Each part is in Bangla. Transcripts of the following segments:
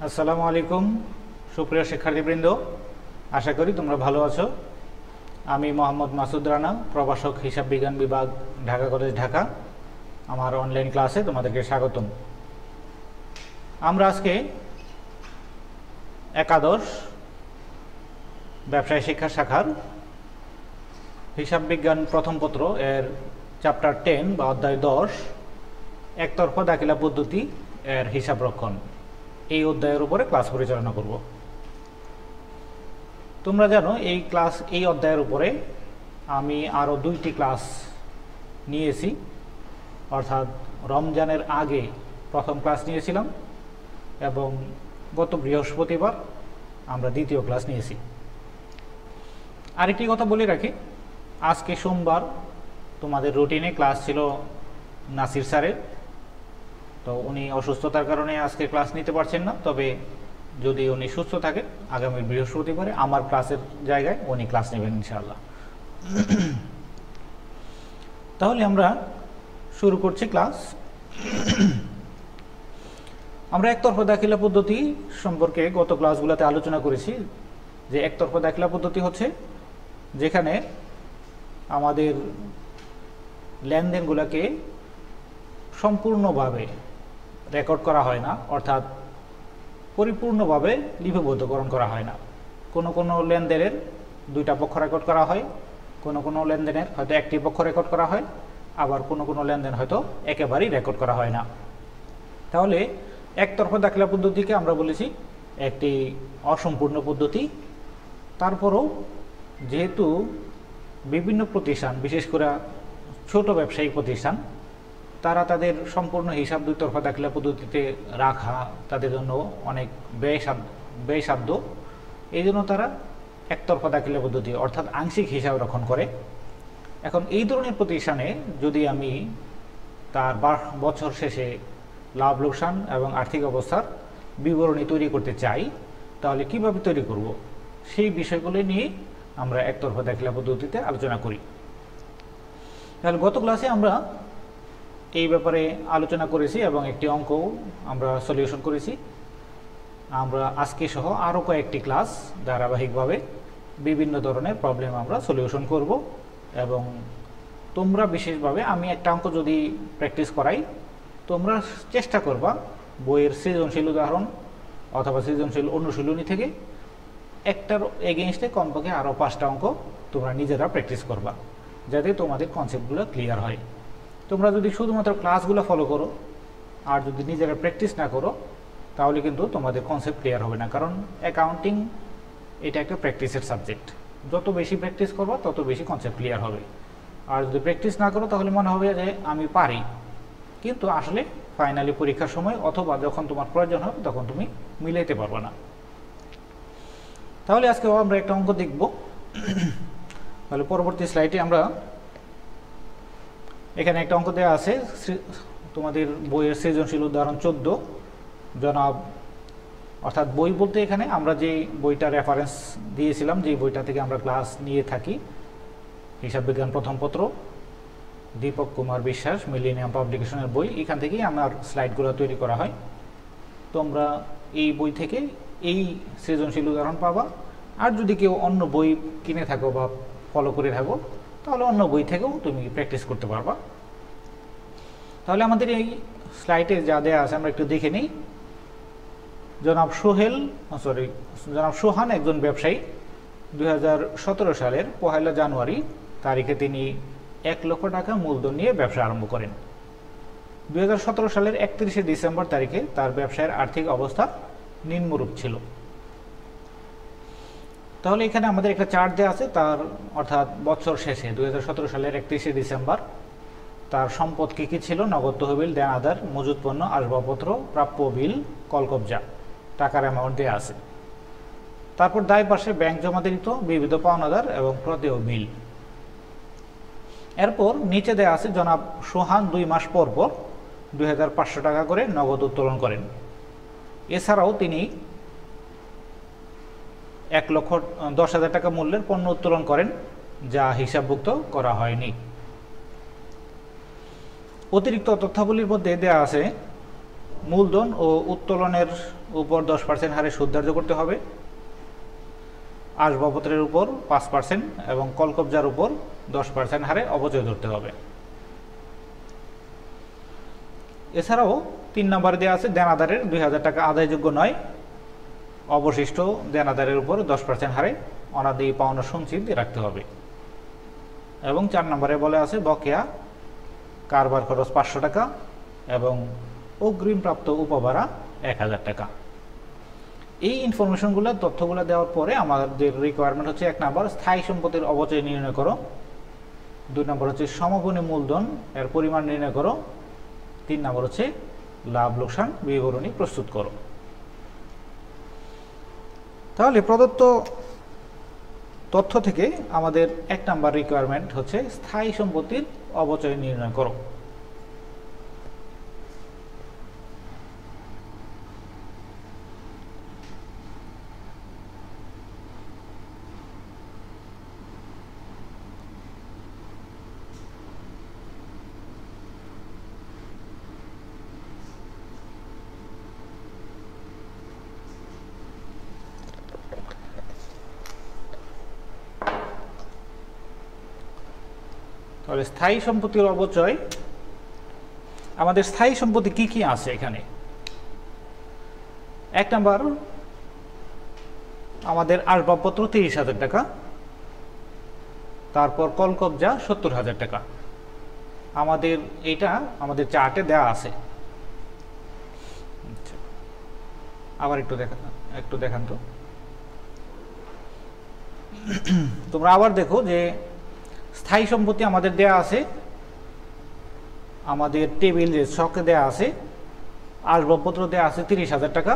আসসালামু আলাইকুম সুপ্রিয় শিক্ষার্থীবৃন্দ, আশা করি তোমরা ভালো আছো। আমি মোহাম্মদ মাসুদ রানা, প্রভাষক হিসাব বিজ্ঞান বিভাগ, ঢাকা কলেজ, ঢাকা। আমার অনলাইন ক্লাসে তোমাদেরকে স্বাগতম। আমরা আজকে একাদশ ব্যবসায় শিক্ষা শাখার হিসাব বিজ্ঞান প্রথম পত্র এর চ্যাপ্টার 10 বা অধ্যায় 10 একতরফা দাখিলা পদ্ধতি এর হিসাব রক্ষণ এই অধ্যায়ের উপরে ক্লাস পরিচালনা করব। তোমরা জানো এই অধ্যায়ের উপরে আমি আরও 2টি ক্লাস নিয়েছি, অর্থাৎ রমজানের আগে প্রথম ক্লাস নিয়েছিলাম এবং গত বৃহস্পতিবার আমরা দ্বিতীয় ক্লাস নিয়েছি। আরেকটি কথা বলে রাখি, আজকে সোমবার তোমাদের রুটিনে ক্লাস ছিল নাসির স্যারের, তো উনি অসুস্থতার কারণে আজকে ক্লাস নিতে পারছেন না। তবে যদি উনি সুস্থ থাকে আগামী বৃহস্পতিবারে আমার ক্লাসের জায়গায় উনি ক্লাস নেবেন ইনশাআল্লাহ। তাহলে আমরা শুরু করছি ক্লাস। আমরা একতরফা দাখিলা পদ্ধতি সম্পর্কে গত ক্লাসগুলোতে আলোচনা করেছি যে একতরফা দাখিলা পদ্ধতি হচ্ছে যেখানে আমাদের লেনদেনগুলোকে সম্পূর্ণভাবে রেকর্ড করা হয় না, অর্থাৎ পরিপূর্ণভাবে লিপিবদ্ধকরণ করা হয় না। কোনো কোনো লেনদেনের 2টা পক্ষ রেকর্ড করা হয়, কোনো কোনো লেনদেনের হয়তো 1টি পক্ষ রেকর্ড করা হয়, আবার কোনো কোনো লেনদেন হয়তো একেবারেই রেকর্ড করা হয় না। তাহলে একতরফা দাখিলা পদ্ধতিকে আমরা বলেছি একটি অসম্পূর্ণ পদ্ধতি। তারপরও যেহেতু বিভিন্ন প্রতিষ্ঠান, বিশেষ করে ছোট ব্যবসায়িক প্রতিষ্ঠান, তারা তাদের সম্পূর্ণ হিসাব দুইতরফা দাখিলা পদ্ধতিতে রাখা তাদের জন্য অনেক ব্যয়সাধ্য, এই জন্য তারা একতরফা দাখিলা পদ্ধতি অর্থাৎ আংশিক হিসাব রক্ষণ করে। এখন এই ধরনের প্রতিষ্ঠানে যদি আমি তার বছর শেষে লাভ লোকসান এবং আর্থিক অবস্থার বিবরণী তৈরি করতে চাই, তাহলে কিভাবে তৈরি করব সেই বিষয়গুলো নিয়ে আমরা একতরফা দাখিলা পদ্ধতিতে আলোচনা করি। তাহলে গত ক্লাসে আমরা এই ব্যাপারে আলোচনা করেছি এবং একটি অঙ্ক আমরা সলিউশন করেছি। আমরা আজকে সহ আরও কয়েকটি ক্লাস ধারাবাহিকভাবে বিভিন্ন ধরনের প্রবলেম আমরা সলিউশন করব এবং তোমরা বিশেষভাবে আমি একটা অঙ্ক যদি প্র্যাকটিস করাই, তোমরা চেষ্টা করবা বইয়ের সৃজনশীল উদাহরণ অথবা সৃজনশীল অনুশীলনী থেকে একটার এগেইনস্টে কমপক্ষে আরও 5টা অঙ্ক তোমরা নিজেরা প্র্যাকটিস করবা, যাতে তোমাদের কনসেপ্টগুলো ক্লিয়ার হয়। তোমরা যদি শুধুমাত্র ক্লাসগুলো ফলো করো আর যদি নিজেরা প্র্যাকটিস না করো, তাহলে কিন্তু তোমাদের কনসেপ্ট ক্লিয়ার হবে না। কারণ অ্যাকাউন্টিং এটা একটা প্র্যাকটিসের সাবজেক্ট, যত বেশি প্র্যাকটিস করবা তত বেশি কনসেপ্ট ক্লিয়ার হবে। আর যদি প্র্যাকটিস না করো তাহলে মনে হবে যে আমি পারি, কিন্তু আসলে ফাইনালি পরীক্ষার সময় অথবা যখন তোমার প্রয়োজন হবে তখন তুমি মিলাইতে পারবে না। তাহলে আজকে আমরা একটা অঙ্ক দেখব। তাহলে পরবর্তী স্লাইডে আমরা এখানে একটা অঙ্ক দেওয়া আছে তোমাদের বইয়ের সৃজনশীল উদাহরণ 14 জনাব, অর্থাৎ বই বলতে এখানে আমরা যে বইটা রেফারেন্স দিয়েছিলাম, যে বইটা থেকে আমরা ক্লাস নিয়ে থাকি, হিসাব বিজ্ঞান প্রথম পত্র, দীপক কুমার বিশ্বাস, মিলেনিয়াম পাবলিকেশনের বই, এখান থেকেই আমার স্লাইডগুলো তৈরি করা হয়। তোমরা এই বই থেকে এই সৃজনশীল উদাহরণ পাবা। আর যদি কেউ অন্য বই কিনে থাকো বা ফলো করে থাকো, তাহলে অন্য বই থেকেও তুমি প্র্যাকটিস করতে পারবা। তাহলে আমাদের এই স্লাইডে যা দেওয়া আছে আমরা একটু দেখে নিই। জনাব সোহান একজন ব্যবসায়ী 2017 সালের 1 জানুয়ারি তারিখে তিনি 1 লক্ষ টাকা মূলধন নিয়ে ব্যবসা আরম্ভ করেন। 2017 সালের 31শে ডিসেম্বর তারিখে তার ব্যবসায়ের আর্থিক অবস্থা নিম্নরূপ ছিল। তাহলে এখানে আমাদের একটা চার্ট দেওয়া আছে তার, অর্থাৎ বছর শেষে 2017 সালের 31শে ডিসেম্বর তার সম্পদ কী কী ছিল: নগদ তহবিল, দেন আদার, মজুত পণ্য, আসবাবপত্র, প্রাপ্য বিল, কলকবজা, টাকার অ্যামাউন্ট দেওয়া আছে। তারপর দায় পাশে ব্যাংক জমাদারিত বিবিধ পাওনাদার এবং প্রদেয় বিল। এরপর নিচে দেওয়া আছে জনাব সোহান 2 মাস পর পর 2500 টাকা করে নগদ উত্তোলন করেন। এছাড়াও তিনি 1,10,000 টাকা মূল্যের পণ্য উত্তোলন করেন, যা হিসাবভুক্ত করা হয়নি। অতিরিক্ত তথ্যাবলীর মধ্যে দেওয়া আছে মূলধন ও উত্তোলনের উপর 10% হারে সুদ ধার্য করতে হবে, আসবাবপত্রের উপর 5% এবং কলকবজার উপর 10% হারে অবচয় ধরতে হবে। এছাড়াও 3 নম্বরে দেওয়া আছে দেনাদারের 2000 টাকা আদায়যোগ্য নয়, অবশিষ্ট দেনাদারের উপর 10% হারে অনাদায়ী পাওনা সঞ্চিত রাখতে হবে। এবং 4 নম্বরে বলে আছে বকেয়া কারবার খরচ 500 টাকা এবং অগ্রিমপ্রাপ্ত উপভাড়া 1000 টাকা। এই ইনফরমেশনগুলো তথ্যগুলো দেওয়ার পরে আমাদের রিকোয়ারমেন্ট হচ্ছে 1 নম্বর স্থায়ী সম্পত্তির অবচয় নির্ণয় করো, 2 নম্বর হচ্ছে সমবনী মূলধন এর পরিমাণ নির্ণয় করো, 3 নম্বর হচ্ছে লাভ লোকসান বিবরণী প্রস্তুত করো। তাহলে প্রদত্ত তথ্য থেকে আমাদের 1 নম্বর রিকোয়ারমেন্ট হচ্ছে স্থায়ী সম্পত্তির অবচয় নির্ণয় করো। তাহলে স্থায়ী সম্পত্তির অবচয়, আমাদের স্থায়ী সম্পত্তি কি কি আছে এখানে? 1 নম্বর আমাদের আসবাবপত্র 30,000 টাকা, তারপর কলকবজা 70,000 টাকা। আমাদের এটা আমাদের চার্টে দেওয়া আছে। আবার একটু দেখান তো, তোমরা আবার দেখো যে স্থায়ী সম্পত্তি আমাদের দেয়া আছে, আমাদের টেবিলে স্টকে দেয়া আছে, আসবাবপত্র দেয়া আছে 30,000 টাকা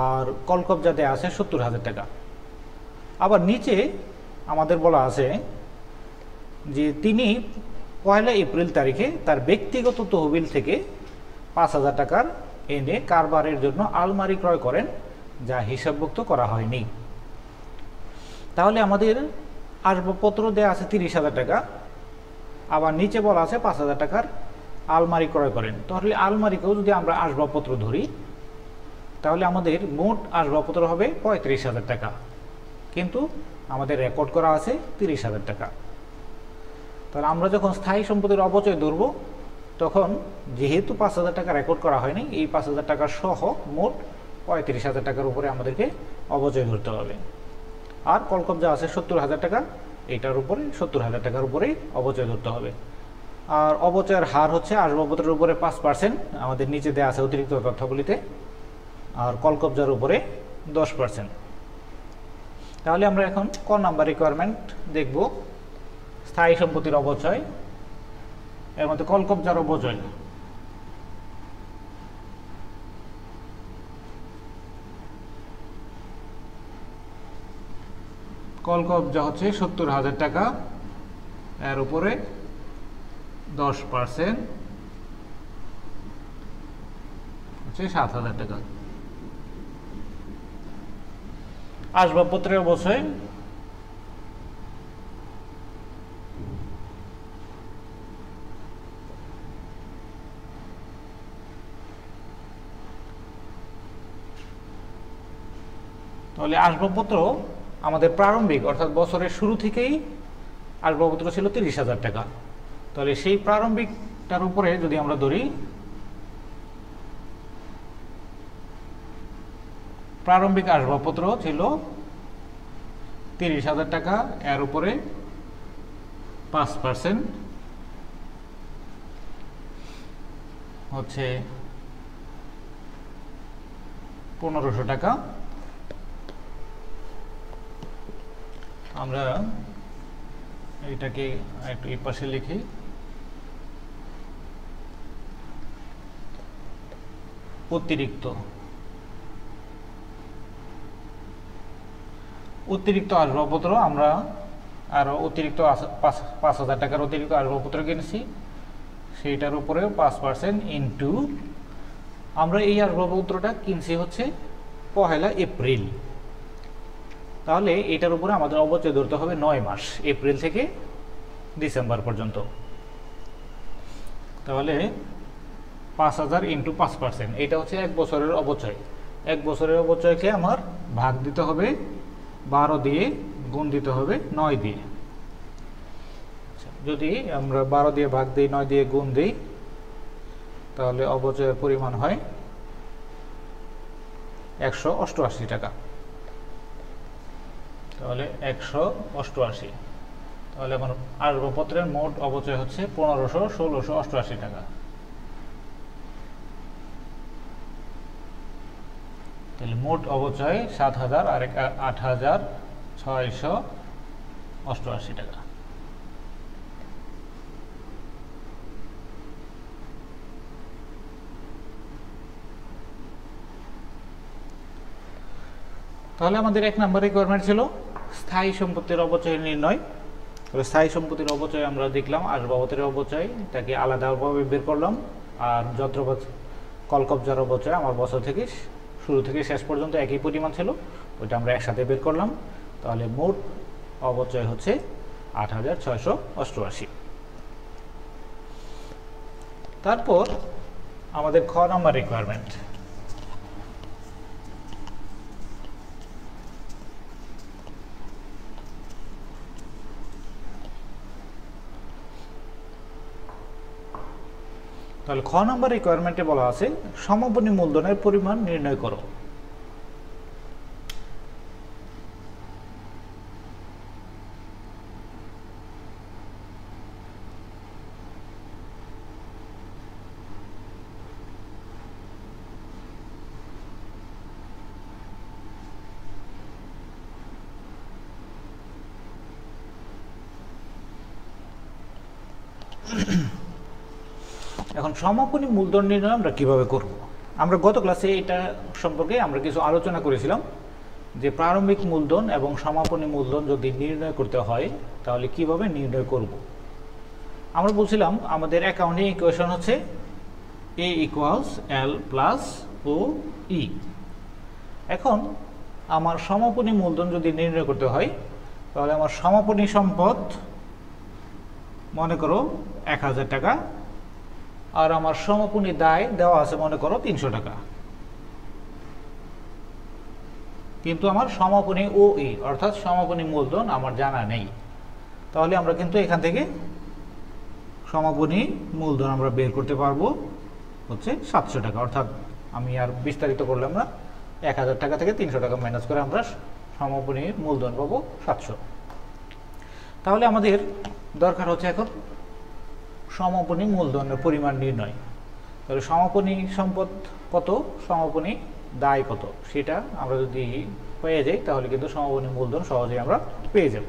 আর কলকবজা দেয়া আছে 70,000 টাকা। আবার নিচে আমাদের বলা আছে যে তিনি 1 এপ্রিল তারিখে তার ব্যক্তিগত তহবিল থেকে 5,000 টাকার এনে কারবারের জন্য আলমারি ক্রয় করেন, যা হিসাবভুক্ত করা হয়নি। তাহলে আমাদের আসবাবপত্র দেওয়া আছে 30,000 টাকা, আবার নিচে বলা আছে 5,000 টাকার আলমারি ক্রয় করেন। তাহলে আলমারিকেও যদি আমরা আসবাবপত্র ধরি তাহলে আমাদের মোট আসবাবপত্র হবে 35,000 টাকা, কিন্তু আমাদের রেকর্ড করা আছে 30,000 টাকা। তাহলে আমরা যখন স্থায়ী সম্পত্তির অবচয় ধরব তখন যেহেতু 5,000 টাকা রেকর্ড করা হয়নি, এই 5,000 টাকা সহ মোট 35,000 টাকার উপরে আমাদেরকে অবচয় ধরতে হবে। আর কলকবজা আছে 70,000 টাকা, এইটার উপরে 70,000 টাকার উপরেই অবচয় ধরতে হবে। আর অবচয়ের হার হচ্ছে আসবাবপত্রের উপরে 5%, আমাদের নিচে দেওয়া আছে অতিরিক্ত তথ্যগুলিতে, আর কলকবজার উপরে 10%। তাহলে আমরা এখন ক নাম্বার রিকোয়ারমেন্ট দেখব, স্থায়ী সম্পত্তির অবচয়, এর মধ্যে কলকবজার অবচয়। কলকবজা হচ্ছে 70,000 টাকা, এর উপরে 10% হচ্ছে 7,000 টাকা। আসবাবপত্রের অবচয় তাহলে আসবাবপত্র আমাদের প্রারম্ভিক অর্থাৎ বছরের শুরু থেকেই আসবাবপত্র ছিল 30,000 টাকা। তাহলে সেই প্রারম্ভিকটার উপরে যদি আমরা ধরি, প্রারম্ভিক আসবাবপত্র ছিল 30,000 টাকা, এর উপরে 5% হচ্ছে 1,500 টাকা। আমরা এটাকে একটু এই পাশে লিখি, অতিরিক্ত আসবাবপত্র আমরা আরো অতিরিক্ত 5,000 টাকার অতিরিক্ত আসবাবপত্র কিনেছি, সেইটার উপরে 5% ইনটু আমরা এই আসবাবপত্রটা কিনছি হচ্ছে 1 এপ্রিল। তাহলে এটার উপরে আমাদের অবচয় ধরতে হবে 9 মাস, এপ্রিল থেকে ডিসেম্বর পর্যন্ত। তাহলে 5000 ইন্টু 5%, এটা হচ্ছে 1 বছরের অবচয়। 1 বছরের অবচয়কে আমার ভাগ দিতে হবে 12 দিয়ে, গুণ দিতে হবে 9 দিয়ে। যদি আমরা 12 দিয়ে ভাগ দিই, 9 দিয়ে গুণ দিই, তাহলে অবচয়ের পরিমাণ হয় 188 টাকা। তাহলে 188, তাহলে আমার আসবাবপত্রের মোট অবচয় হচ্ছে 1688 টাকা। তাহলে মোট অবচয় 7000 আর 8688 টাকা। তাহলে আমাদের 1 নম্বর রিকোয়ারমেন্ট ছিল স্থায়ী সম্পত্তির অবচয় নির্ণয়। তবে স্থায়ী সম্পত্তির অবচয় আমরা দেখলাম, আসবাবপত্রের অবচয় তাকে আলাদাভাবে বের করলাম, আর যন্ত্রপাতি কলকবজার অবচয় আমার বছর থেকে শুরু থেকে শেষ পর্যন্ত একই পরিমাণ ছিল, ওইটা আমরা একসাথে বের করলাম। তাহলে মোট অবচয় হচ্ছে 8688। তারপর আমাদের খ নাম্বার রিকোয়ারমেন্ট। তাহলে খ নাম্বার রিকোয়ারমেন্টে বলা আছে সমাপনী মূলধনের পরিমাণ নির্ণয় করো। এখন সমাপনী মূলধন নির্ণয় আমরা কিভাবে করব? আমরা গত ক্লাসে এটা সম্পর্কে আমরা কিছু আলোচনা করেছিলাম যে প্রারম্ভিক মূলধন এবং সমাপনী মূলধন যদি নির্ণয় করতে হয় তাহলে কিভাবে নির্ণয় করব। আমরা বলছিলাম আমাদের অ্যাকাউন্টিং ইকুয়েশন হচ্ছে A = L + OE। এখন আমার সমাপনী মূলধন যদি নির্ণয় করতে হয় তাহলে আমার সমাপনী সম্পদ মনে করো 1000 টাকা, আর আমার সমাপনী দায় দেওয়া আছে মনে করো 300 টাকা, কিন্তু আমার সমাপনী OE অর্থাৎ সমাপনী মূলধন আমার জানা নেই। তাহলে আমরা কিন্তু এখান থেকে সমাপনী মূলধন আমরা বের করতে পারবো হচ্ছে 700 টাকা। অর্থাৎ আমি আর বিস্তারিত করলাম না, 1000 টাকা থেকে 300 টাকা মাইনাস করে আমরা সমাপনী মূলধন পাবো 700। তাহলে আমাদের দরকার হচ্ছে এখন সমাপনী মূলধনের পরিমাণ নির্ণয়। তাহলে সমাপনী সম্পদ কত, সমাপনী দায় কত, সেটা আমরা যদি পেয়ে যাই তাহলে কিন্তু সমাপনী মূলধন সহজেই আমরা পেয়ে যাব।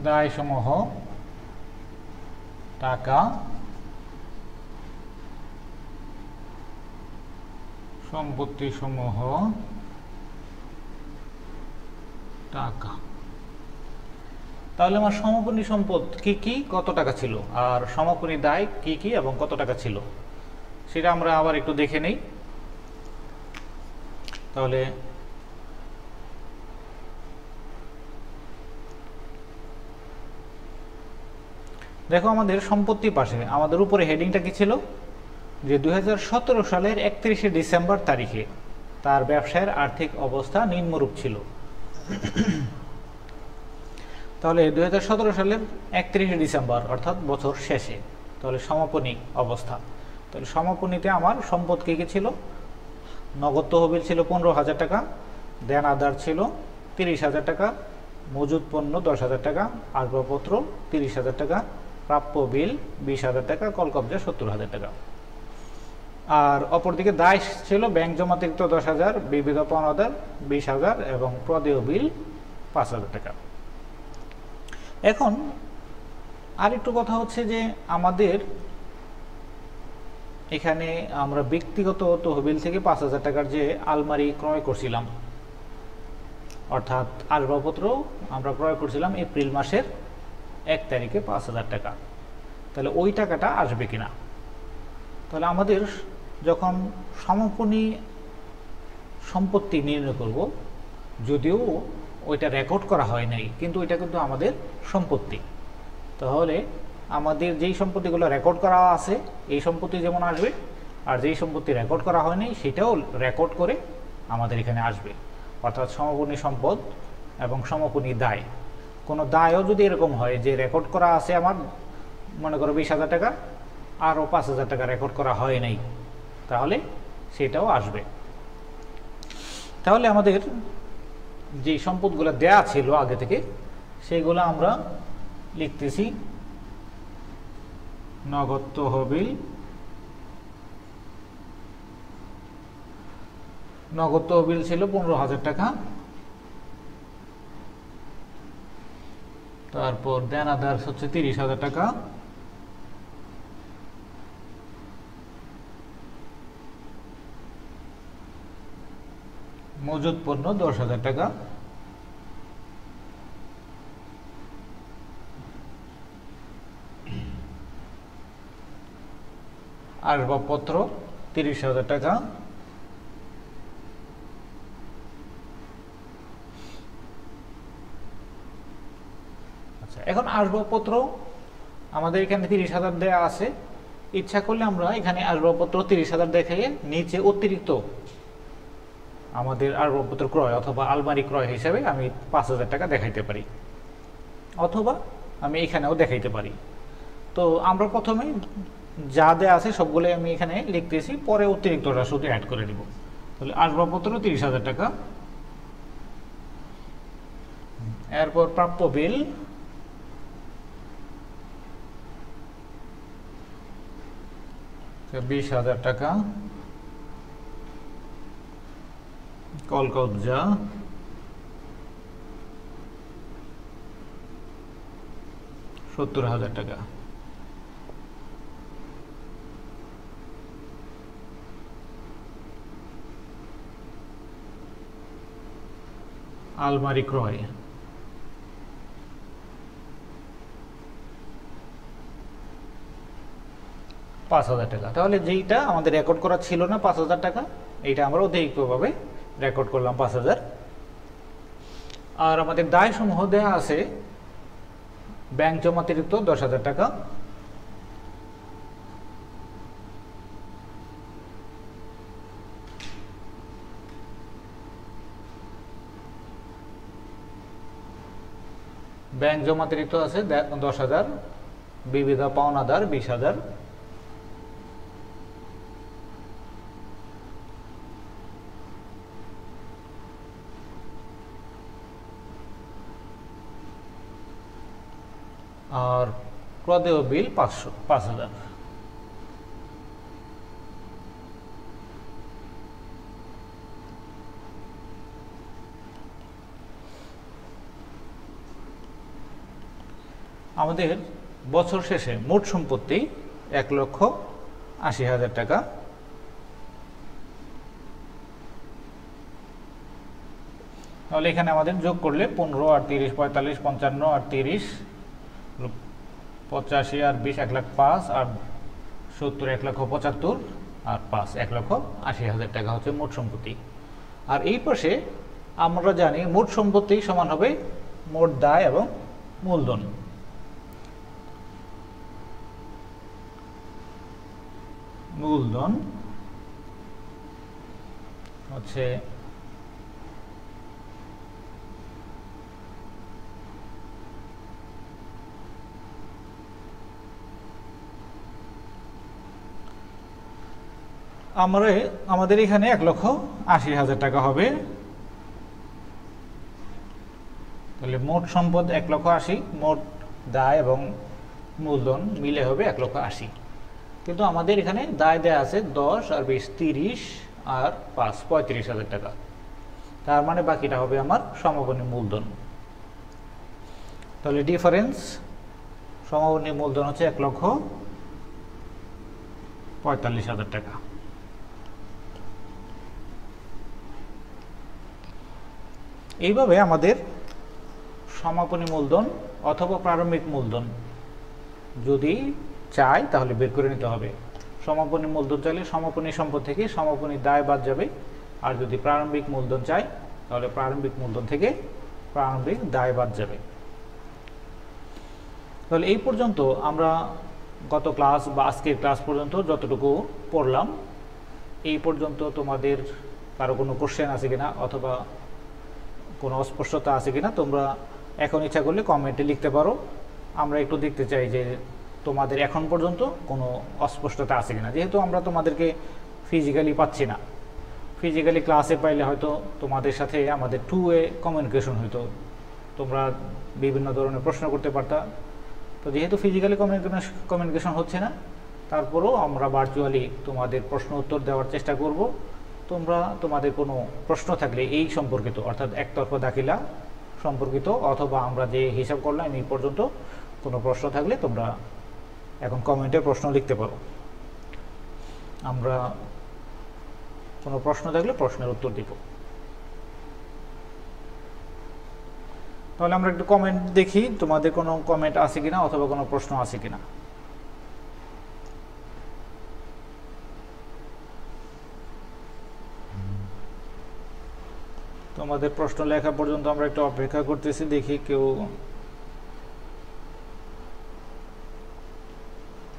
দায়সমূহ টাকা, সম্পত্তিসমূহ টাকা। তাহলে আমার সমাপনী সম্পদ কি কি, কত টাকা ছিল, আর সমাপনী দায় কি কি এবং কত টাকা ছিল সেটা আমরা আবার একটু দেখে নেই। তাহলে দেখো আমাদের সম্পত্তি পাশে আমাদের উপরে হেডিংটা কি ছিল যে 2017 সালের 31শে ডিসেম্বর তারিখে তার ব্যবসায়ের আর্থিক অবস্থা নিম্নরূপ ছিল। তাহলে 2017 সালের 31শে ডিসেম্বর অর্থাৎ বছর শেষে, তাহলে সমাপনী অবস্থা। তাহলে সমাপনীতে আমার সম্পদ কি কি ছিল, নগদ তহবিল ছিল 15,000 টাকা, দেন আদার ছিল 30,000 টাকা, মজুদ পণ্য 10,000 টাকা, আসবাবপত্র 30,000 টাকা, প্রাপ্য বিল 20,000 টাকা, কলকবজা 70,000 টাকা। আর অপরদিকে দায় ছিল ব্যাংক জমাতিরিক্ত 10,000, বিবিধ পণ্যদার 20,000 এবং প্রদেয় বিল 5,000 টাকা। এখন আরেকটু কথা হচ্ছে যে আমাদের এখানে আমরা ব্যক্তিগত তহবিল থেকে 5,000 টাকার যে আলমারি ক্রয় করছিলাম, অর্থাৎ আসবাবপত্র আমরা ক্রয় করছিলাম এপ্রিল মাসের 1 তারিখে 5,000 টাকা, তাহলে ওই টাকাটা আসবে কিনা। তাহলে আমাদের যখন সমাপনী সম্পত্তি নির্ণয় করব, যদিও ওইটা রেকর্ড করা হয় নাই, কিন্তু ওইটা কিন্তু আমাদের সম্পত্তি, তাহলে আমাদের যেই সম্পত্তিগুলো রেকর্ড করা আছে এই সম্পত্তি যেমন আসবে, আর যেই সম্পত্তি রেকর্ড করা হয়নি সেটাও রেকর্ড করে আমাদের এখানে আসবে। অর্থাৎ সমাপনী সম্পদ এবং সমাপনী দায়, কোনো দায়ও যদি এরকম হয় যে রেকর্ড করা আছে আমার মনে করো 20,000 টাকা, আরও 5,000 টাকা রেকর্ড করা হয় নাই, তাহলে সেটাও আসবে। তাহলে আমাদের যে সম্পদগুলো দেয়া ছিল আগে থেকে সেইগুলো আমরা লিখতেছি নগদ তহবিল। নগদ তহবিল ছিল 15,000 টাকা, তারপর দেনাদার হচ্ছে 30,000 টাকা, মজুদ পণ্য 10,000 টাকা, আসবাবপত্র 30,000 টাকা, আচ্ছা এখন আসবাবপত্র আমাদের এখানে 30,000 দেওয়া আছে, ইচ্ছা করলে আমরা এখানে আসবাবপত্র 30,000 দেখাইয়ে নিচে অতিরিক্ত আমাদের আসবাবপত্র ক্রয় অথবা আলমারি ক্রয় হিসাবে আমি 5,000 টাকা দেখাইতে পারি, অথবা আমি এখানেও দেখাইতে পারি। তো আমরা প্রথমে যা দেয়া আছে সবগুলো আমি এখানে লিখতেছি, পরে অতিরিক্তটা শুধু অ্যাড করে দিব। তাহলে আসবাবপত্র 30,000 টাকা, এরপর প্রাপ্য বিল 20,000 টাকা, কলকবজা 70,000 টাকা, আলমারি ক্রয় 5,000 টাকা। তাহলে যেইটা আমাদের রেকর্ড করা ছিল না 5,000 টাকা, এইটা আমরা অতিরিক্তভাবে রেকর্ড করলাম 5,000। আর আমাদের দায় সমূহ দেওয়া আছে ব্যাংক জমাতিরিক্ত 10,000 টাকা, ব্যাংক জমাতিরিক্ত আছে 10,000, বিবিধ পাওনাদার 20,000, আর ক্রদেয় বিল 5,000। আমাদের বছর শেষে মোট সম্পত্তি 1,80,000 টাকা। তাহলে এখানে আমাদের যোগ করলে 15 আর 30 45 55 আর 30 85 আর 20 1,05,000 আর 70 1,75,000 আর 5 1,80,000 টাকা হচ্ছে মোট সম্পত্তি। আর এই পাশে আমরা জানি মোট সম্পত্তি সমান হবে মোট দায় এবং মূলধন। মূলধন হচ্ছে আমাদের এখানে 1,80,000 টাকা হবে। তাহলে মোট সম্পদ 1,80,000, মোট দায় এবং মূলধন মিলে হবে 1,80,000। কিন্তু আমাদের এখানে দায় দেয়া আছে 10 আর 20 30 আর 5 35,000 টাকা। তার মানে বাকিটা হবে আমার সমাপনী মূলধন। তাহলে ডিফারেন্স সমাপনী মূলধন হচ্ছে 1,00,000, 45,000 টাকা। এইভাবে আমাদের সমাপনী মূলধন অথবা প্রারম্ভিক মূলধন যদি চাই তাহলে বের করে নিতে হবে। সমাপনী মূলধন চাইলে সমাপনী সম্পদ থেকে সমাপনী দায় বাদ যাবে, আর যদি প্রারম্ভিক মূলধন চাই তাহলে প্রারম্ভিক মূলধন থেকে প্রারম্ভিক দায় বাদ যাবে। তাহলে এই পর্যন্ত আমরা গত ক্লাস বা আজকের ক্লাস পর্যন্ত যতটুকু পড়লাম, এই পর্যন্ত তোমাদের কারো কোনো কোশ্চেন আছে কিনা অথবা কোনো অস্পষ্টতা আছে কিনা তোমরা এখন ইচ্ছা করলে কমেন্টে লিখতে পারো। আমরা একটু দেখতে চাই যে তোমাদের এখন পর্যন্ত কোনো অস্পষ্টতা আছে কিনা, যেহেতু আমরা তোমাদেরকে ফিজিক্যালি পাচ্ছি না। ফিজিক্যালি ক্লাসে পাইলে হয়তো তোমাদের সাথে আমাদের 2 ওয়ে কমিউনিকেশন হইতো, তোমরা বিভিন্ন ধরনের প্রশ্ন করতে পারতা। তো যেহেতু ফিজিক্যালি কমিউনিকেশন হচ্ছে না, তারপরেও আমরা ভার্চুয়ালি তোমাদের প্রশ্ন উত্তর দেওয়ার চেষ্টা করব। তোমরা তোমাদের কোনো প্রশ্ন থাকলে এই সম্পর্কিত, অর্থাৎ একতরফা দাখিলা সম্পর্কিত অথবা আমরা যে হিসাব করলাম এই পর্যন্ত কোনো প্রশ্ন থাকলে তোমরা এখন কমেন্টে প্রশ্ন লিখতে পারো। আমরা কোনো প্রশ্ন থাকলে প্রশ্নের উত্তর দিব। তাহলে আমরা একটু কমেন্ট দেখি তোমাদের কোনো কমেন্ট আছে কিনা অথবা কোনো প্রশ্ন আছে কিনা। তোমাদের প্রশ্ন লেখা পর্যন্ত আমরা একটু অপেক্ষা করতেছি, দেখি কেউ।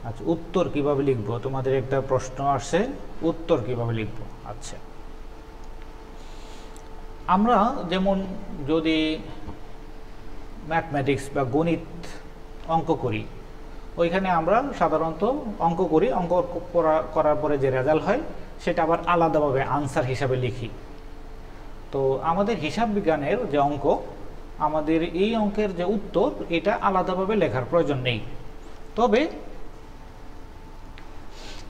আচ্ছা, উত্তর কিভাবে লিখবো? তোমাদের একটা প্রশ্ন আসছে, উত্তর কিভাবে লিখবো? আচ্ছা, আমরা যেমন যদি ম্যাথমেটিক্স বা গণিত অঙ্ক করি, ওইখানে আমরা সাধারণত অঙ্ক করি, অঙ্ক করার পরে যে রেজাল্ট হয় সেটা আবার আলাদাভাবে আনসার হিসাবে লিখি। তো আমাদের হিসাব বিজ্ঞানের যে অঙ্ক, আমাদের এই অঙ্কের যে উত্তর এটা আলাদাভাবে লেখার প্রয়োজন নেই। তবে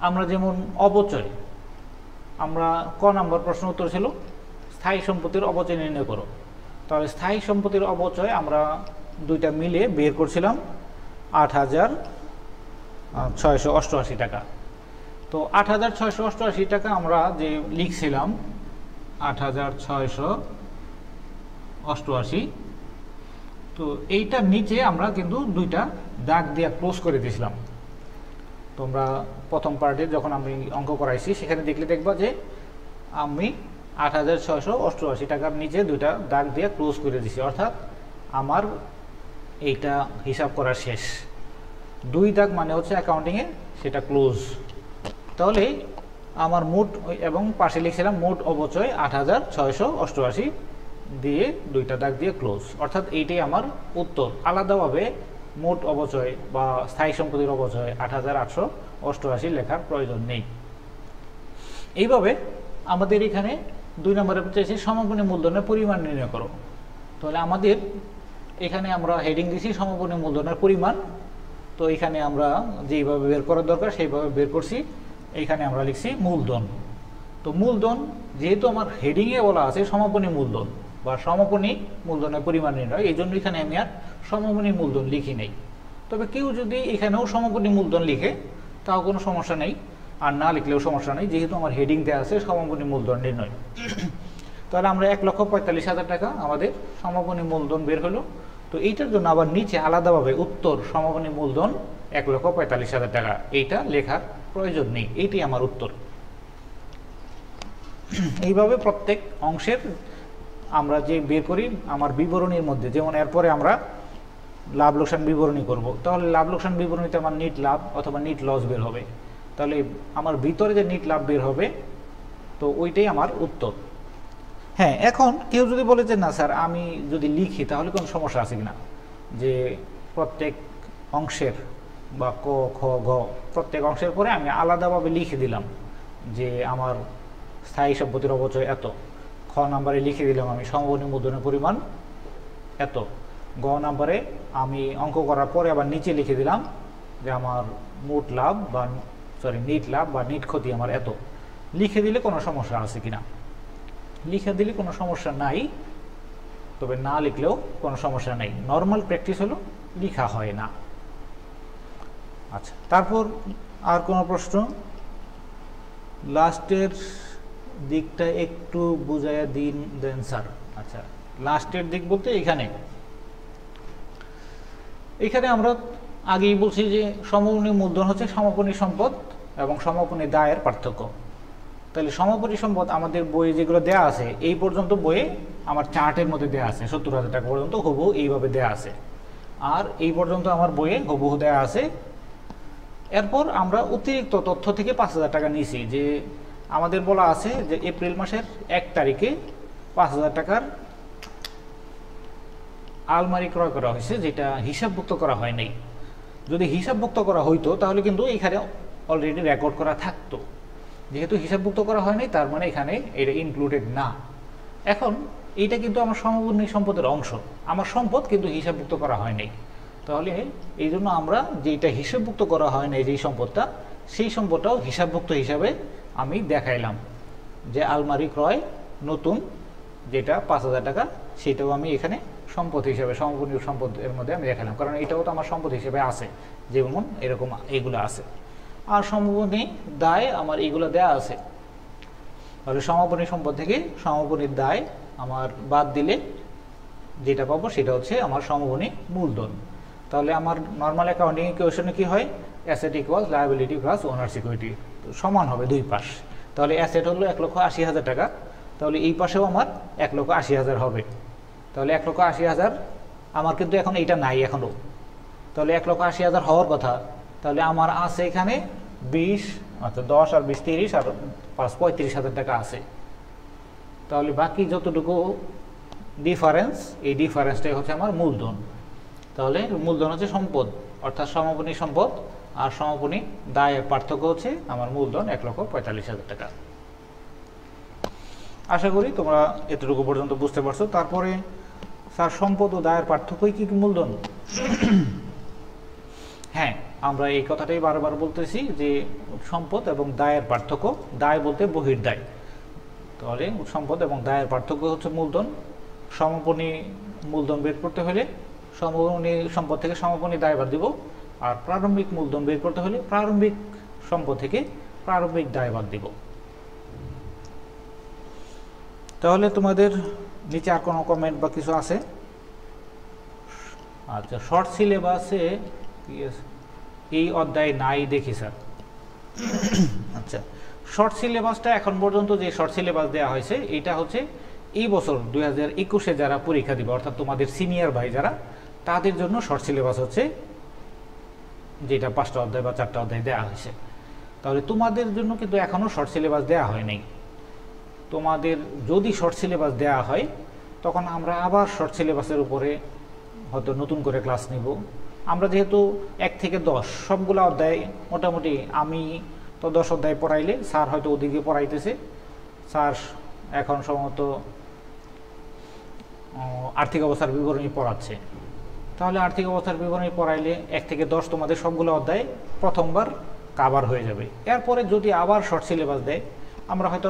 আমরা যেমন অবচয়, আমরা ক নম্বর প্রশ্ন উত্তর ছিল স্থায়ী সম্পত্তির অবচয় নির্ণয় করো। তাহলে স্থায়ী সম্পত্তির অবচয় আমরা দুইটা মিলে বের করছিলাম 8,688 টাকা। তো 8,688 টাকা আমরা যে লিখছিলাম 8,688, তো এইটার নিচে আমরা কিন্তু দুইটা দাগ দিয়ে ক্লোজ করে দিয়েছিলাম। তোমরা প্রথম পার্টে যখন আমি অঙ্ক করাইছি সেখানে দেখলে দেখবা যে আমি 8,688 টাকার নিচে দুইটা দাগ দিয়ে ক্লোজ করে দিয়েছি, অর্থাৎ আমার এইটা হিসাব করা শেষ। 2 দাগ মানে হচ্ছে অ্যাকাউন্টিংয়ে সেটা ক্লোজ। তাহলে আমার মোট, এবং পাশে লিখছিলাম মোট অবচয় 8,688 দিয়ে দুইটা দাগ দিয়ে ক্লোজ, অর্থাৎ এইটাই আমার উত্তর। আলাদাভাবে মোট অবচয় বা স্থায়ী সম্পত্তির অবচয় 8,888 লেখার প্রয়োজন নেই। এইভাবে আমাদের এখানে 2 নম্বরে চাইছি সমাপনী মূলধনের পরিমাণ নির্ণয় করো। তাহলে আমাদের এখানে আমরা হেডিং দিছি সমাপনী মূলধনের পরিমাণ। তো এখানে আমরা যেইভাবে বের করার দরকার সেইভাবে বের করছি। এইখানে আমরা লিখছি মূলধন। তো মূলধন যেহেতু আমার হেডিংয়ে বলা আছে সমাপনী মূলধন বা সমাপনী মূলধনের পরিমাণ নির্ণয়, এই জন্য এখানে আমি আর সমাপনী মূলধন লিখি নেই। তবে কেউ যদি এখানেও সমাপনী মূলধন লিখে তাও কোনো সমস্যা নেই, আর না লিখলেও সমস্যা নেই, যেহেতু আমার হেডিং দেওয়া আছে সমাপনী মূলধন নির্ণয়। তাহলে আমরা 1,45,000 টাকা আমাদের সমাপনী মূলধন বের হলো। তো এইটার জন্য আবার নিচে আলাদাভাবে উত্তর সমাপনী মূলধন 1,45,000 টাকা, এইটা লেখার প্রয়োজন নেই, এইটাই আমার উত্তর। এইভাবে প্রত্যেক অংশের আমরা যে বের করি আমার বিবরণীর মধ্যে, যেমন এরপরে আমরা লাভ লোকসান বিবরণী করব, তাহলে লাভ লোকসান বিবরণীতে আমার নিট লাভ অথবা নিট লস বের হবে। তাহলে আমার ভিতরে যে নিট লাভ বের হবে, তো ওইটাই আমার উত্তর। হ্যাঁ, এখন কেউ যদি বলে যে না স্যার আমি যদি লিখি তাহলে কোনো সমস্যা আছে কিনা, যে প্রত্যেক অংশের বা ক খ গ প্রত্যেক অংশের পরে আমি আলাদাভাবে লিখে দিলাম যে আমার স্থায়ী সম্পত্তির অবচয় এত, খ নাম্বারে লিখে দিলাম আমি সমাপনী মূলধনের পরিমাণ এত, গ নাম্বারে আমি অঙ্ক করার পরে আবার নিচে লিখে দিলাম যে আমার মোট লাভ বা নিট লাভ বা নিট ক্ষতি আমার এত। লিখে দিলে কোনো সমস্যা আছে কিনা? লিখে দিলে কোনো সমস্যা নাই, তবে না লিখলেও কোনো সমস্যা নেই। নর্মাল প্র্যাকটিস হলো লিখা হয় না। আচ্ছা, তারপর আর কোনো প্রশ্ন? লাস্টের দিকটা একটু বুঝাইয়া দেন স্যার। আচ্ছা, লাস্টের দিক বলতে এখানে আমরা আগেই বলছি যে সমাপনী মূলধন হচ্ছে সমাপনী সম্পদ এবং সমাপনী দায়ের পার্থক্য। তাহলে সমাপনী সম্পদ আমাদের বইয়ে যেগুলো দেয়া আছে, এই পর্যন্ত বইয়ে আমার চার্টের মধ্যে দেয়া আছে 70,000 টাকা পর্যন্ত হুবহু এইভাবে দেয়া আছে, আর এই পর্যন্ত আমার বইয়ে হুবহু দেয়া আছে। এরপর আমরা অতিরিক্ত তথ্য থেকে 5,000 টাকা নিয়েছি, যে আমাদের বলা আছে যে এপ্রিল মাসের 1 তারিখে 5,000 টাকার আলমারি ক্রয় করা হয়েছে, যেটা হিসাবভুক্ত করা হয় নাই। যদি হিসাবভুক্ত করা হইতো তাহলে কিন্তু এখানে অলরেডি রেকর্ড করা থাকতো। যেহেতু হিসাবভুক্ত করা হয়নি, তার মানে এখানে এটা ইনক্লুডেড না। এখন এইটা কিন্তু আমার সমাপনী সম্পদের অংশ, আমার সম্পদ কিন্তু হিসাবভুক্ত করা হয়নি। তাহলে এই জন্য আমরা যেটা হিসাবভুক্ত করা হয় না, যেই সম্পদটা, সেই সম্পদটাও হিসাবভুক্ত হিসাবে আমি দেখাইলাম। যে আলমারি ক্রয় নতুন, যেটা 5,000 টাকা, সেটাও আমি এখানে সম্পদ হিসাবে, সমাপনী সম্পদের মধ্যে আমি দেখালাম, কারণ এটাও তো আমার সম্পদ হিসেবে আছে, যেমন এরকম এইগুলো আছে। আর সমাপনী দায় আমার এইগুলো দেয়া আছে। তাহলে সমাপনী সম্পদ থেকে সমাপনীর দায় আমার বাদ দিলে যেটা পাবো সেটা হচ্ছে আমার সমাপনী মূলধন। তাহলে আমার নর্মাল অ্যাকাউন্টিং ইকুয়েশনে কি হয়? Asset equals liability plus owners equity, সমান হবে দুই পাশ। তাহলে অ্যাসেট হলো 1,80,000 টাকা, তাহলে এই পাশেও আমার 1,80,000 হবে। তাহলে 1,80,000 আমার কিন্তু এখন এইটা নাই এখনও, তাহলে 1,80,000 হওয়ার কথা। তাহলে আমার আছে এখানে 20, আচ্ছা 10 আর 20 30 আর 5 35,000 টাকা আছে। তাহলে বাকি যতটুকু ডিফারেন্স, এই ডিফারেন্সটাই হচ্ছে আমার মূলধন। তাহলে মূলধন হচ্ছে সম্পদ, অর্থাৎ সমাপনী সম্পদ আর সমাপনী দায়ের পার্থক্য হচ্ছে আমার মূলধন 1,45,000 টাকা। আশা করি তোমরা এতটুকু পর্যন্ত বুঝতে পারছো। তারপরে স্যার সম্পদ ও দায়ের পার্থক্যই কি মূলধন? হ্যাঁ, আমরা এই কথাটাই বারবার বলতেছি যে সম্পদ এবং দায়ের পার্থক্য, দায় বলতে বহির্দায়। তাহলে সম্পদ এবং দায়ের পার্থক্য হচ্ছে মূলধন। সমাপনী মূলধন বের করতে হলে সমাপনী সম্পদ থেকে সমাপনী দায় বাদ দিব, আর প্রারম্ভিক মূলধন বের করতে হলে প্রারম্ভিক সম্পদ থেকে প্রারম্ভিক দায় বাদ দিব। তাহলে তোমাদের নিচে আর কোনো কমেন্ট বা কিছু আছে? আচ্ছা, শর্ট সিলেবাসে কি আছে? এই অধ্যায় নাই দেখি স্যার। আচ্ছা, শর্ট সিলেবাসটা এখন পর্যন্ত যে শর্ট সিলেবাস দেওয়া হয়েছে, এটা হচ্ছে এই বছর 2021-এ যারা পরীক্ষা দিবে, অর্থাৎ তোমাদের সিনিয়র ভাই যারা, তাদের জন্য শর্ট সিলেবাস হচ্ছে যেটা 5টা অধ্যায় বা 4টা অধ্যায় দেওয়া হয়েছে। তাহলে তোমাদের জন্য কিন্তু এখনও শর্ট সিলেবাস দেওয়া হয় নাই। তোমাদের যদি শর্ট সিলেবাস দেওয়া হয়, তখন আমরা আবার শর্ট সিলেবাসের উপরে হয়তো নতুন করে ক্লাস নিব। আমরা যেহেতু 1 থেকে 10 সবগুলো অধ্যায় মোটামুটি, আমি তো 10 অধ্যায় পড়াইলে স্যার হয়তো ওদিকে পড়াইতেছে, স্যার এখন সম্ভবত আর্থিক অবস্থার বিবরণী পড়াচ্ছে। তাহলে আর্থিক অবস্থার বিবরণী পড়াইলে 1 থেকে 10 তোমাদের সবগুলো অধ্যায় প্রথমবার কাভার হয়ে যাবে। এরপরে যদি আবার শর্ট সিলেবাস দেয়, আমরা হয়তো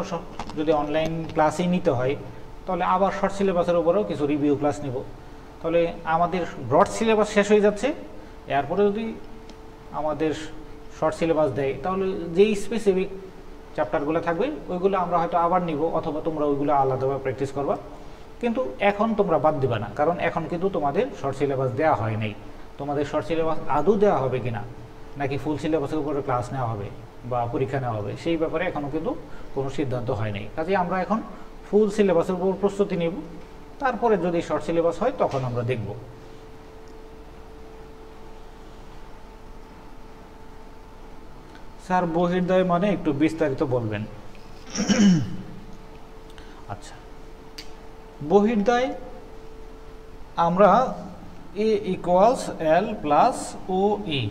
যদি অনলাইন ক্লাসই নিতে হয়, তাহলে আবার শর্ট সিলেবাসের উপরেও কিছু রিভিউ ক্লাস নিব। তাহলে আমাদের ব্রড সিলেবাস শেষ হয়ে যাচ্ছে, এরপরে যদি আমাদের শর্ট সিলেবাস দেয়, তাহলে যেই স্পেসিফিক চ্যাপ্টারগুলো থাকবে ওইগুলো আমরা হয়তো আবার নিব, অথবা তোমরা ওইগুলো আলাদাভাবে প্র্যাকটিস করবা। কিন্তু এখন তোমরা বাদ দিবা না, কারণ এখন কিন্তু তোমাদের শর্ট সিলেবাস দেওয়া হয় নাই। তোমাদের শর্ট সিলেবাস আদৌ দেওয়া হবে কিনা, নাকি ফুল সিলেবাসের উপরে ক্লাস নেওয়া হবে বা পরীক্ষা নেওয়া হবে, সেই ব্যাপারে এখনও কিন্তু কোনো সিদ্ধান্ত হয় নাই। কাজে আমরা এখন ফুল সিলেবাসের উপর প্রস্তুতি নিব, তারপরে যদি শর্ট সিলেবাস হয় তখন আমরা দেখব। স্যার বহির্দায় মানে একটু বিস্তারিত বলবেন। আচ্ছা, বহির্দায় আমরা এ ইকুয়ালস এল প্লাস ও ই,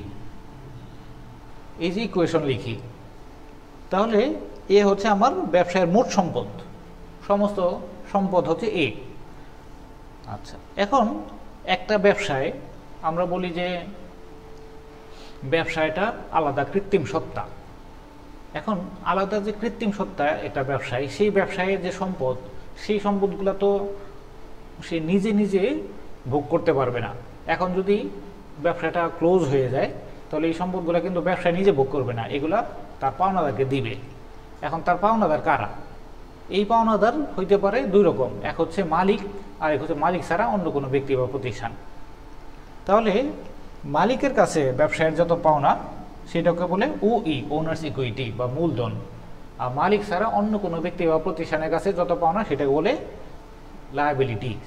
এই যে ইকুয়েশন লিখি, তাহলে এ হচ্ছে আমার ব্যবসায়ের মোট সম্পদ, সমস্ত সম্পদ হচ্ছে এ। আচ্ছা, এখন একটা ব্যবসায় আমরা বলি যে ব্যবসায়টা আলাদা কৃত্রিম সত্তা। এখন আলাদা যে কৃত্রিম সত্তা এটা ব্যবসায়, সেই ব্যবসায়ের যে সম্পদ, সেই সম্পদগুলো তো সে নিজে নিজে ভোগ করতে পারবে না। এখন যদি ব্যবসাটা ক্লোজ হয়ে যায়, তাহলে এই সম্পদগুলো কিন্তু ব্যবসায় নিজে ভোগ করবে না, এগুলা তার পাওনাদারকে দিবে। এখন তার পাওনাদার কারা? এই পাওনাদার হইতে পারে দুই রকম, এক হচ্ছে মালিক আর এক হচ্ছে মালিক ছাড়া অন্য কোনো ব্যক্তি বা প্রতিষ্ঠান। তাহলে মালিকের কাছে ব্যবসায়ের যত পাওনা সেটাকে বলে ওই, ওনার্স ইকুইটি বা মূলধন। আর মালিক ছাড়া অন্য কোনো ব্যক্তি বা প্রতিষ্ঠানের কাছে যত পাওনা সেটাকে বলে লায়াবিলিটিস।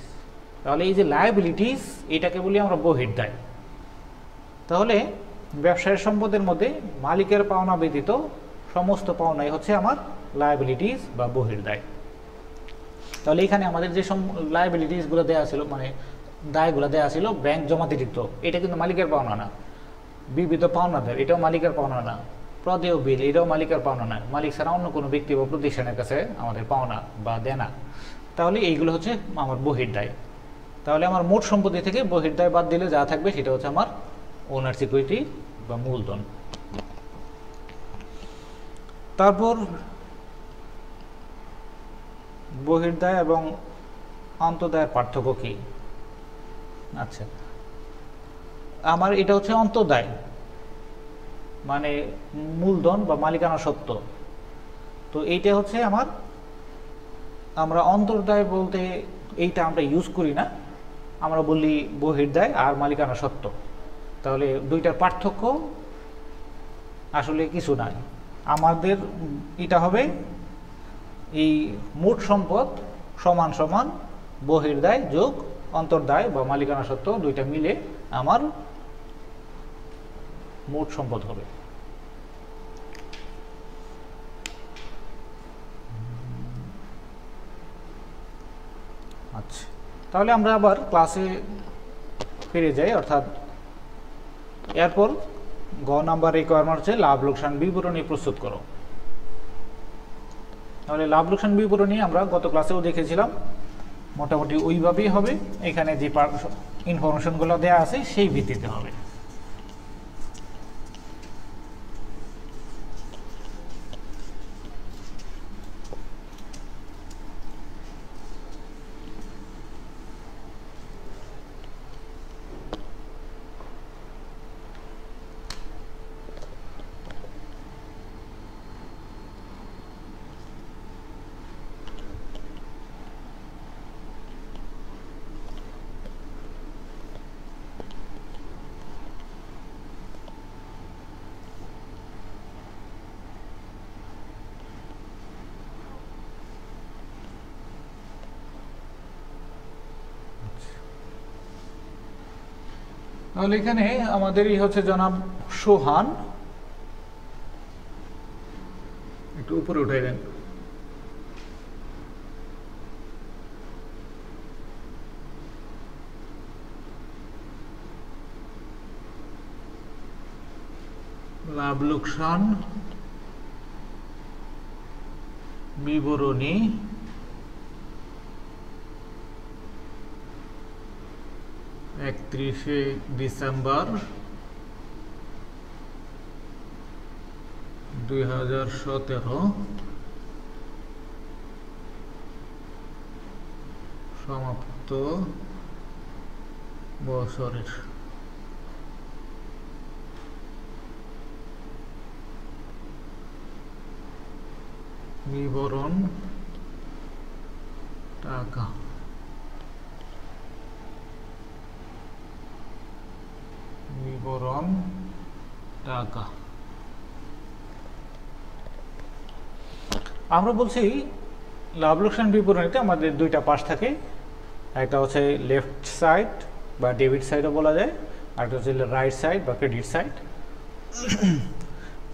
তাহলে এই যে লায়াবিলিটিস, এটাকে বলি আমরা বহির্দায়। তাহলে ব্যবসায়ের সম্পদের মধ্যে মালিকের পাওনা ব্যতীত সমস্ত পাওনাই হচ্ছে আমার লায়াবিলিটিস বা বহির্দায়। তাহলে এখানে আমাদের যে লায়াবিলিটিসগুলো দেওয়া ছিল, মানে দায়গুলো দেওয়া ছিল, ব্যাংক জমাতিরিক্ত, এটা কিন্তু মালিকের পাওনা না। বিবিধ পাওনাদার, এটাও মালিকের পাওনা না। প্রদেয় বিল, এটাও মালিকের পাওনা না। মালিক ছাড়া অন্য কোনো ব্যক্তি বা প্রতিষ্ঠানের কাছে আমাদের পাওনা বা দেনা। তাহলে এইগুলো হচ্ছে আমার বহির্দায়। তাহলে আমার মোট সম্পত্তি থেকে বহির্দায় বাদ দিলে যা থাকবে সেটা হচ্ছে আমার ওনার্স ইকুইটি বা মূলধন। তারপর বহির্দায় এবং অন্তর্দায়ের পার্থক্য কি? আচ্ছা, আমার এটা হচ্ছে অন্তর্দায়, মানে মূলধন বা মালিকানা সত্ত্ব। তো এইটা হচ্ছে আমরা অন্তর্দায় বলতে এইটা আমরা ইউজ করি না, আমরা বলি বহির্দায় আর মালিকানা সত্ত্ব। তাহলে দুইটার পার্থক্য আসলে কিছু নাই। আমাদের এটা হবে এই মোট সম্পদ সমান সমান বহির্দায় যোগ অন্তর্দায় বা মালিকানা সত্ত্ব, দুইটা মিলে আমার মোট সম্পদ হবে। আচ্ছা, তাহলে আমরা আবার ক্লাসে ফিরে যাই। অর্থাৎ এরপর গ নাম্বার রিকোয়ারমেন্ট হচ্ছে লাভ লোকসান বিবরণী প্রস্তুত করো। তাহলে লাভ লোকসান বিবরণী আমরা গত ক্লাসেও দেখেছিলাম, মোটামুটি ওইভাবেই হবে। এখানে যে ইনফরমেশনগুলো দেওয়া আছে সেই ভিত্তিতে হবে। তাহলে এখানে আমাদেরই হচ্ছে জনাব সোহান, একটু উপরে উঠে দেন। লাভ লোকসান বিবরণী 31শে ডিসেম্বর 2017 সমাপ্ত বছরের বিবরণ টাকা। বিবরণ টাকা আমরা বলছি লাভ লোকসান বিবরণীতে আমাদের দুইটা পাশ থাকে, একটা হচ্ছে লেফট সাইড বা ডেবিট সাইডও বলা যায়, আর একটা হচ্ছে রাইট সাইড বা ক্রেডিট সাইড।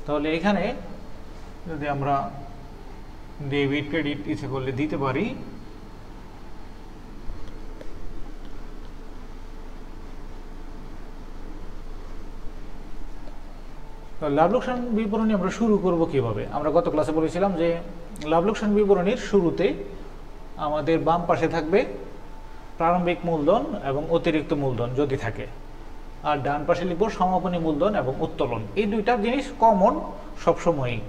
তাহলে এখানে যদি আমরা ডেবিট ক্রেডিট ইচ্ছে করলে দিতে পারি, লাভ লোকসান বিবরণী আমরা শুরু করব কিভাবে? আমরা গত ক্লাসে বলেছিলাম যে লাভ লোকসান বিবরণীর শুরুতে আমাদের বাম পাশে থাকবে প্রারম্ভিক মূলধন এবং অতিরিক্ত মূলধন যদি থাকে, আর ডান পাশে লিখব সমাপনী মূলধন এবং উত্তোলন। এই দুইটা জিনিস কমন সবসময়ই।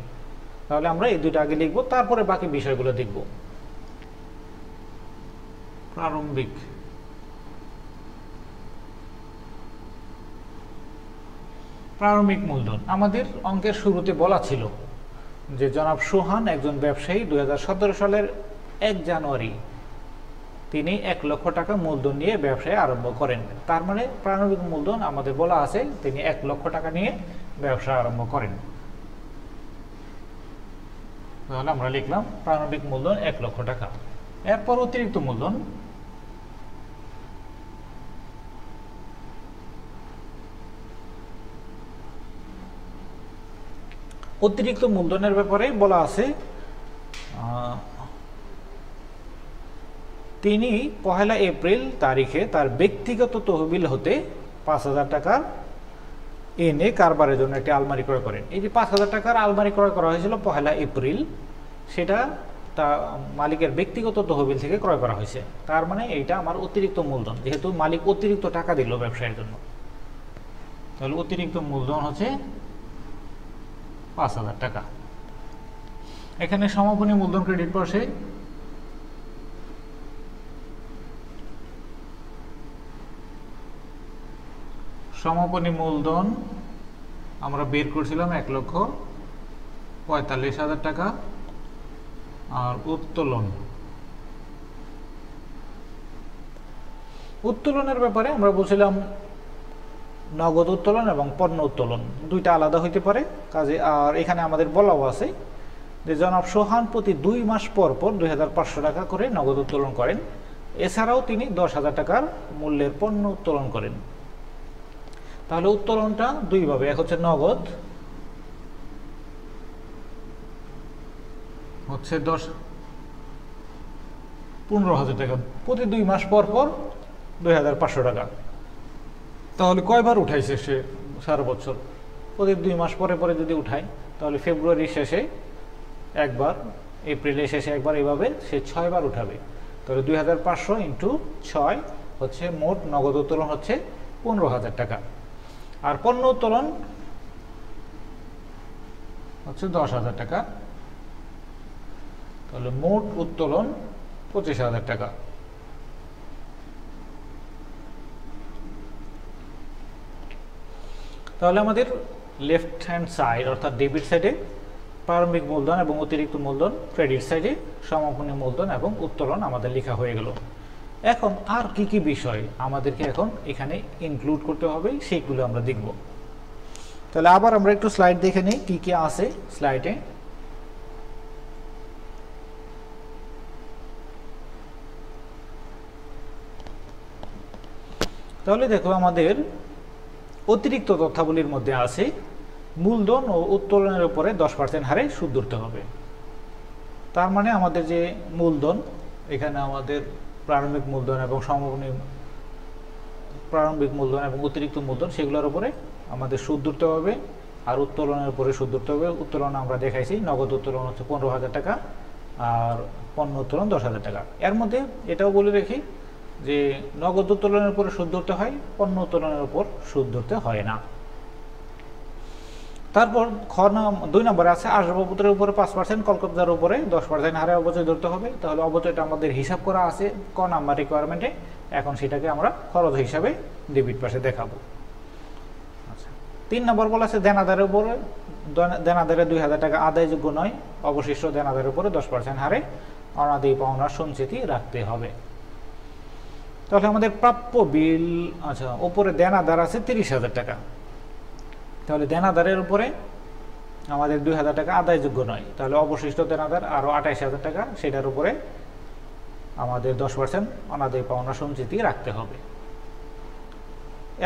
তাহলে আমরা এই দুইটা আগে লিখব, তারপরে বাকি বিষয়গুলো দেখব। প্রারম্ভিক মূলধন আমাদের অঙ্কের শুরুতে বলা ছিল যে জনাব সুহান একজন ব্যবসায়ী 2017 সালের 1 জানুয়ারি তিনি 1 লক্ষ টাকা মূলধন নিয়ে ব্যবসায় আরম্ভ করেন। তার মানে প্রারম্ভিক মূলধন আমাদের বলা আছে তিনি 1 লক্ষ টাকা নিয়ে ব্যবসা আরম্ভ করেন। তাহলে আমরা লিখলাম প্রারম্ভিক মূলধন 1 লক্ষ টাকা। এরপর অতিরিক্ত মূলধন। অতিরিক্ত মূলধনের ব্যাপারে বলা আছে তিনি 1 এপ্রিল তারিখে তার ব্যক্তিগত তহবিল হতে 5,000 টাকা এনে কারবারের জন্য একটি আলমারি ক্রয় করেন। এই যে 5,000 টাকার আলমারি ক্রয় করা হয়েছিল 1 এপ্রিল, সেটা তা মালিকের ব্যক্তিগত তহবিল থেকে ক্রয় করা হয়েছে। তার মানে এইটা আমার অতিরিক্ত মূলধন, যেহেতু মালিক অতিরিক্ত টাকা দিল ব্যবসায়ের জন্য। তাহলে অতিরিক্ত মূলধন হচ্ছে 5,000 টাকা। এখানে সমাপনী মূলধন ক্রেডিট পাশে সমাপনী মূলধন আমরা বের করছিলাম 1,45,000 টাকা। আর উত্তোলনের ব্যাপারে আমরা বলছিলাম নগদ উত্তোলন এবং পণ্য উত্তোলন দুইটা আলাদা হইতে পারে কাজে। আর এখানে আমাদের বলাও আছে যে জনাব সোহান প্রতি 2 মাস পর পর 2,500 টাকা করে নগদ উত্তোলন করেন। এছাড়াও তিনি 10,000 টাকার মূল্যের পণ্য উত্তোলন করেন। তাহলে উত্তোলনটা দুইভাবে, এক হচ্ছে নগদ হচ্ছে 15,000 টাকা প্রতি 2 মাস পর পর 2,500 টাকা। তাহলে কয়বার উঠাইছে সে সারা বছর? প্রতি 2 মাস পরে পরে যদি উঠায় তাহলে ফেব্রুয়ারির শেষে একবার, এপ্রিলের শেষে একবার, এইভাবে সে 6 বার উঠাবে। তাহলে 2,500 × 6 হচ্ছে মোট নগদ উত্তোলন হচ্ছে 15,000 টাকা। আর পণ্য উত্তোলন হচ্ছে 10,000 টাকা। তাহলে মোট উত্তোলন 25,000 টাকা। তাহলে আমাদের লেফট হ্যান্ড সাইড অর্থাৎ ডেবিট সাইডে প্রারম্ভিক মূলধন এবং অতিরিক্ত মূলধন, ক্রেডিট সাইডে সমাপনী মূলধন এবং উত্তোলন আমাদের লেখা হয়ে গেল। এখন আর কি কি বিষয় আমাদেরকে এখন এখানে ইনক্লুড করতে হবে সেইগুলো আমরা দেখব। তাহলে আবার আমরা একটু স্লাইড দেখে নিই কি কি আছে স্লাইডে। তাহলে দেখো আমাদের অতিরিক্ত তথ্যাবলীর মধ্যে আছে মূলধন ও উত্তোলনের উপরে 10% হারে সুদ ধরতে হবে। তার মানে আমাদের যে মূলধন, এখানে আমাদের প্রারম্ভিক মূলধন এবং সমাপনী প্রারম্ভিক মূলধন এবং অতিরিক্ত মূলধন সেগুলোর উপরে আমাদের সুদ ধরতে হবে। আর উত্তোলনের উপরে সুদ ধরতে হবে। উত্তোলন আমরা দেখাইছি, নগদ উত্তোলন হচ্ছে 15,000 টাকা আর পণ্য উত্তোলন 10,000 টাকা। এর মধ্যে এটাও বলে রাখি যে নগদ উত্তোলনের উপরে সুদ ধরতে হয়, পণ্য উত্তোলনের উপর সুদ ধরতে হয় না। তারপর 2 নম্বরে আছে আসবাবপত্রের উপরে 5%, কলকবজার উপরে 10% হারে অবচয় ধরতে হবে। তাহলে অবচয়টা আমাদের হিসাব করা আছে ক নাম্বার রিকোয়ারমেন্টে, এখন সেটাকে আমরা খরচ হিসাবে ডেবিট পাশে দেখাবো। আচ্ছা, 3 নম্বর বলা আছে দেনাদারের উপরে, দেনাদারে 2,000 টাকা আদায়যোগ্য নয়, অবশিষ্ট দেনাদারের উপরে 10% হারে অনাদায়ী পাওনার সঞ্চিতি রাখতে হবে। তাহলে আমাদের প্রাপ্য বিল, আচ্ছা উপরে দেনাদার আছে 30,000 টাকা। তাহলে দেনাদারের উপরে আমাদের 2,000 টাকা আদায়যোগ্য নয়, তাহলে অবশিষ্ট দেনাদার আরও 28,000 টাকা, সেটার উপরে আমাদের 10% অনাদায়ী পাওনা সঞ্চিতি রাখতে হবে।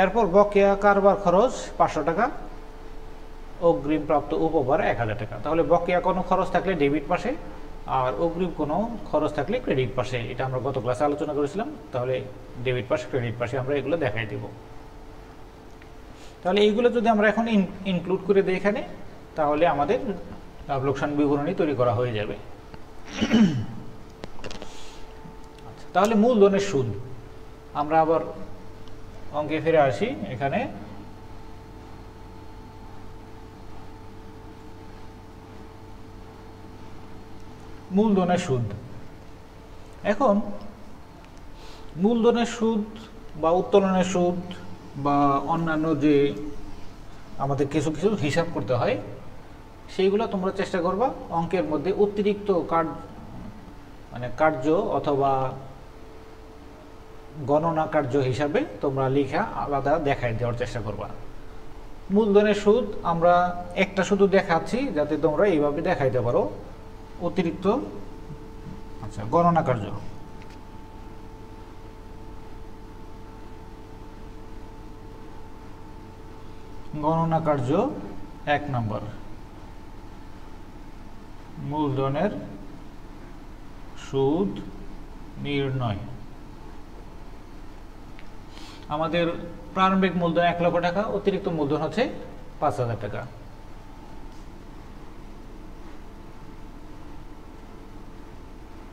এরপর বকেয়া কারবার খরচ 500 টাকা, অগ্রিম প্রাপ্ত উপহার 1,000 টাকা। তাহলে বকেয়া কোনো খরচ থাকলে ডেবিট পাশে আর অগ্রিম কোনো খরচ থাকলে ক্রেডিট পাশে, এটা আমরা গত ক্লাসে আলোচনা করেছিলাম। তাহলে ডেবিট পাশে ক্রেডিট পাশে আমরা এগুলো দেখাই দেব। তাহলে এইগুলো যদি আমরা এখন ইনক্লুড করে দিই এখানে, তাহলে আমাদের লাভ লোকসান বিবরণী তৈরি করা হয়ে যাবে। আচ্ছা, তাহলে মূলধনের সুদ আমরা আবার অঙ্কে ফিরে আসি। এখানে মূলধনের সুদ, এখন মূলধনের সুদ বা উত্তোলনের সুদ বা অন্যান্য যে আমাদের কিছু কিছু হিসাব করতে হয়, সেইগুলো তোমরা চেষ্টা করবা অঙ্কের মধ্যে অতিরিক্ত কার্য অথবা গণনা কার্য হিসাবে তোমরা লেখা আলাদা দেখাই দেওয়ার চেষ্টা করবা। মূলধনের সুদ আমরা একটা শুধু দেখাচ্ছি যাতে তোমরা এইভাবে দেখাইতে পারো অতিরিক্ত গণনা কার্য। গণনা কার্য 1 নম্বর, মূলধনের সুদ নির্ণয়। আমাদের প্রারম্ভিক মূলধন 1 লক্ষ টাকা, অতিরিক্ত মূলধন হচ্ছে 5,000 টাকা।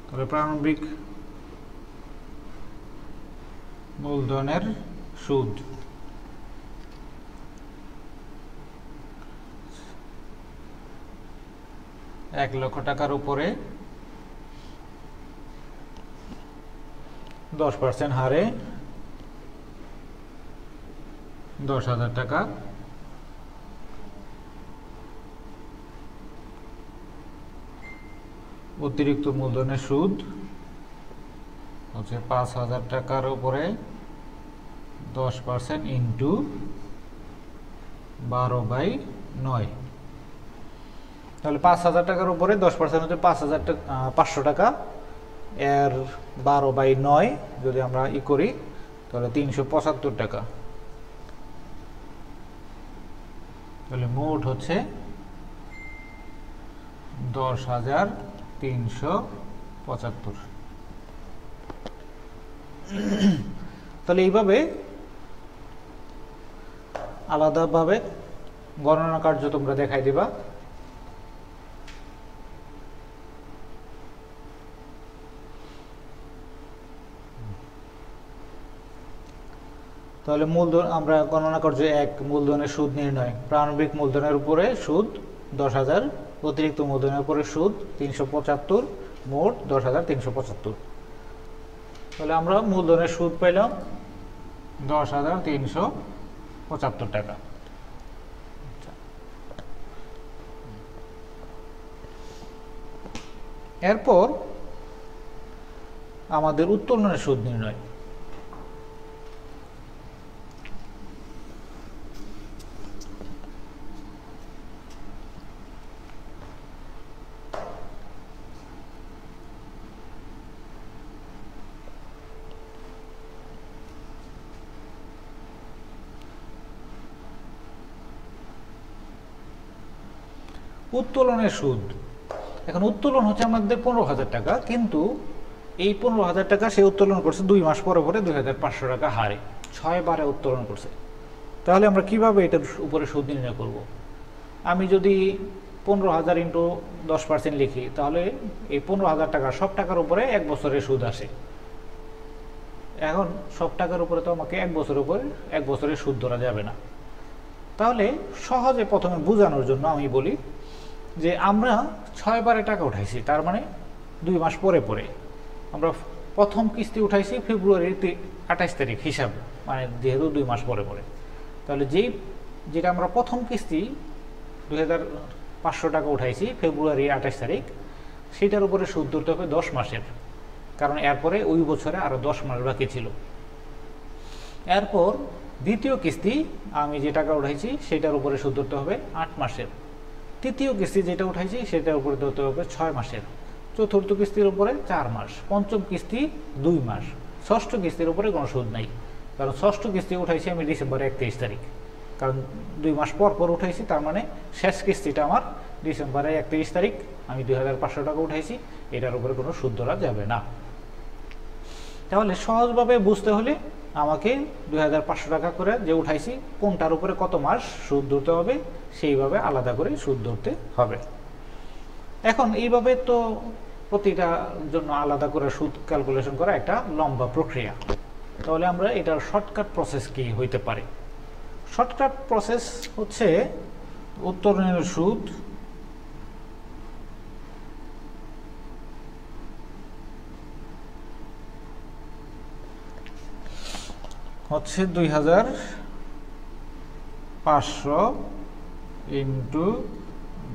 তবে প্রারম্ভিক মূলধনের সুদ 1 লক্ষ টাকার উপরে 10% হারে 10,000 টাকা, অতিরিক্ত মূলধনের সুদ হচ্ছে 5,000 টাকার উপরে 10% ইন্টু 12/9। তাহলে 5,000 টাকার উপরে 10% হচ্ছে 5,500 টাকা, এর 12/9 যদি আমরা করি তাহলে 375 টাকা। তাহলে মোট হচ্ছে 10,375। তাহলে এইভাবে আলাদাভাবে গণনা কার্য তোমরা দেখাই দিবা। তাহলে মূলধন আমরা গণনা কার্য 1, মূলধনের সুদ নির্ণয়। প্রারম্ভিক মূলধনের উপরে সুদ 10,000, অতিরিক্ত মূলধনের উপরে সুদ 375, মোট 10,375। তাহলে আমরা মূলধনের সুদ পেলাম 10,375 টাকা। এরপর আমাদের উত্তোলনের সুদ নির্ণয়। উত্তোলনের সুদ, এখন উত্তোলন হচ্ছে আমাদের 15,000 টাকা, কিন্তু এই 15,000 টাকা সে উত্তোলন করছে 2 মাস পরে পরে 2,500 টাকা হারে 6 বারে উত্তোলন করছে। তাহলে আমরা কিভাবে এটার উপরে সুদ নির্ণয় করব? আমি যদি 15,000 ইন্টু 10% লিখি তাহলে এই 15,000 টাকা সব টাকার উপরে 1 বছরের সুদ আসে। এখন সব টাকার উপরে তো আমাকে 1 বছরের সুদ ধরা যাবে না। তাহলে সহজে প্রথমে বোঝানোর জন্য আমি বলি যে আমরা 6 বারে টাকা উঠাইছি, তার মানে 2 মাস পরে পরে আমরা প্রথম কিস্তি উঠাইছি ফেব্রুয়ারির 28 তারিখ হিসাব, মানে যেহেতু 2 মাস পরে পরে। তাহলে যেটা আমরা প্রথম কিস্তি 2,500 টাকা উঠাইছি ফেব্রুয়ারি 28 তারিখ, সেটার উপরে সুদ ধরতে হবে 10 মাসের, কারণ এরপরে ওই বছরে আরও 10 মাস বাকি ছিল। এরপর দ্বিতীয় কিস্তি আমি যে টাকা উঠাইছি সেটার উপরে সুদ ধরতে হবে 8 মাসের। তৃতীয় কিস্তি যেটা উঠাইছি সেটার উপরে ধরতে হবে 6 মাসের। চতুর্থ কিস্তির উপরে 4 মাস, পঞ্চম কিস্তি 2 মাস, ষষ্ঠ কিস্তির উপরে কোনো সুদ নাই, কারণ ষষ্ঠ কিস্তি উঠাইছি আমি ডিসেম্বরের 31 তারিখ, কারণ 2 মাস পর পর উঠাইছি, তার মানে শেষ কিস্তিটা আমার ডিসেম্বরের 31 তারিখ, আমি 2,500 টাকা উঠাইছি, এটার উপরে কোনো সুদ ধরা যাবে না। তাহলে সহজভাবে বুঝতে হলে আমাকে 2,500 টাকা করে যে উঠাইছি কোনটার উপরে কত মাস সুদ ধরতে হবে সেইভাবে আলাদা করে সুদ ধরতে হবে। এখন এইভাবে তো প্রতিটা জন্য আলাদা করে সুদ ক্যালকুলেশন করা একটা লম্বা প্রক্রিয়া। তাহলে আমরা এটার শর্টকাট প্রসেস কি হইতে পারে? শর্টকাট প্রসেস হচ্ছে উত্তোলনের সুদ হচ্ছে 2,500 ইন্টু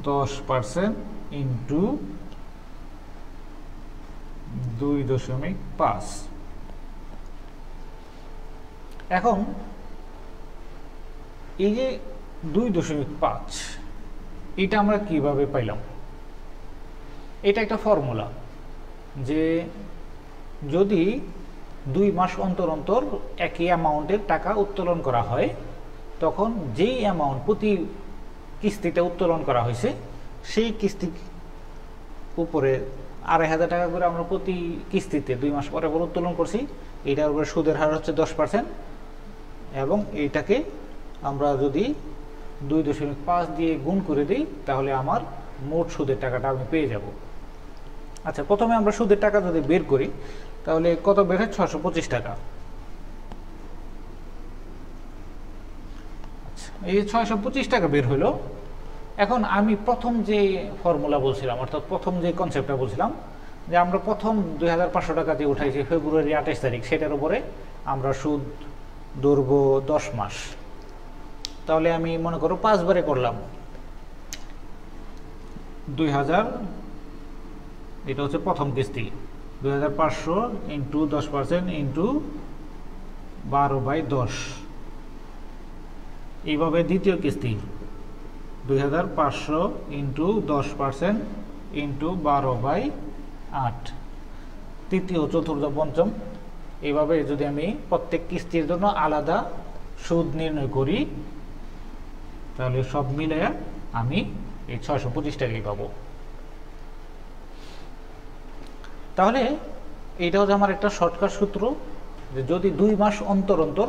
10% ইন্টু 2.5। এখন এই যে 2.5 এটা আমরা কিভাবে পাইলাম? এটা একটা ফর্মুলা, যে যদি 2 মাস অন্তর অন্তর একই অ্যামাউন্টের টাকা উত্তোলন করা হয়, তখন যেই অ্যামাউন্ট প্রতি কিস্তিতে উত্তোলন করা হয়েছে সেই কিস্তির উপরে 2,500 টাকা করে আমরা প্রতি কিস্তিতে 2 মাস পরে পর উত্তোলন করছি। এটার উপরে সুদের হার হচ্ছে 10%, এবং এইটাকে আমরা যদি 2.5 দিয়ে গুণ করে দিই তাহলে আমার মোট সুদের টাকাটা আমি পেয়ে যাব। আচ্ছা, প্রথমে আমরা সুদের টাকা যদি বের করি তাহলে কত বের হয়? 625 টাকা। আচ্ছা, এই 625 টাকা বের হলো। এখন আমি প্রথম যে ফর্মুলা বলছিলাম, অর্থাৎ প্রথম যে কনসেপ্টটা বলছিলাম, যে আমরা প্রথম 2,500 টাকা দিয়ে উঠাইছি ফেব্রুয়ারি 28 তারিখ, সেটার উপরে আমরা সুদ ধরবো 10 মাস। তাহলে আমি মনে করো 5 বারে করলাম। 2000, এটা হচ্ছে প্রথম কিস্তি, 2,500 ইন্টু 10% ইন্টু 12/10। এইভাবে দ্বিতীয় কিস্তি 2,500 ইন্টু 10% ইন্টু 12/8। তৃতীয়, চতুর্থ, পঞ্চম, এইভাবে যদি আমি প্রত্যেক কিস্তির জন্য আলাদা সুদ নির্ণয় করি তাহলে সব মিলে আমি এই 625 টাকাই পাবো। তাহলে এইটা হচ্ছে আমার একটা শর্টকাট সূত্র, যে যদি 2 মাস অন্তর অন্তর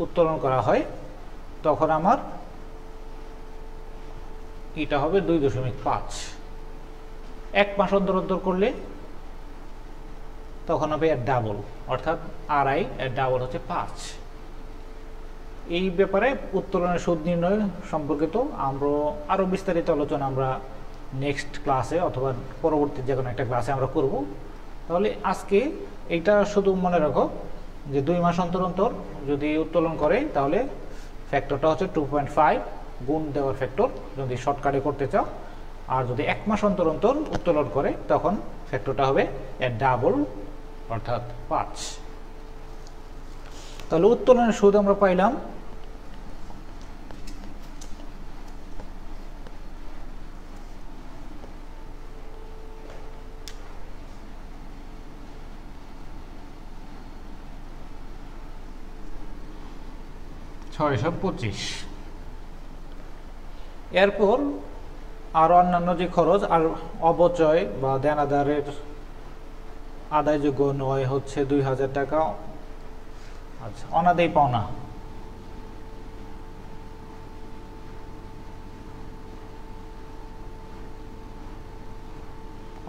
উত্তোলন করা হয় তখন আমার এটা হবে 2.5। 1 মাস অন্তর অন্তর করলে তখন হবে এর ডাবল, অর্থাৎ 2.5, এর ডাবল হচ্ছে 5। এই ব্যাপারে উত্তোলনের সুদ নির্ণয় সম্পর্কিত আমরা আরও বিস্তারিত আলোচনা আমরা নেক্সট ক্লাসে অথবা পরবর্তী যে কোনো একটা ক্লাসে আমরা করব। তাহলে আজকে এইটা শুধু মনে রাখো যে 2 মাস অন্তর অন্তর যদি উত্তোলন করে তাহলে ফ্যাক্টরটা হচ্ছে 2.5 গুণ দেওয়ার ফ্যাক্টর যদি শর্টকাটে করতে চাও, আর যদি 1 মাস অন্তর অন্তর উত্তোলন করে তখন ফ্যাক্টরটা হবে এর ডাবল, অর্থাৎ 5। তাহলে উত্তোলনের সুদ আমরা পাইলাম 625। এরপর আরও অন্যান্য যে খরচ আর অবচয় বা দেনাদারের আদায়যোগ্য নয় হচ্ছে 2,000 টাকা। আচ্ছা, অনাদায়ী পাওনা,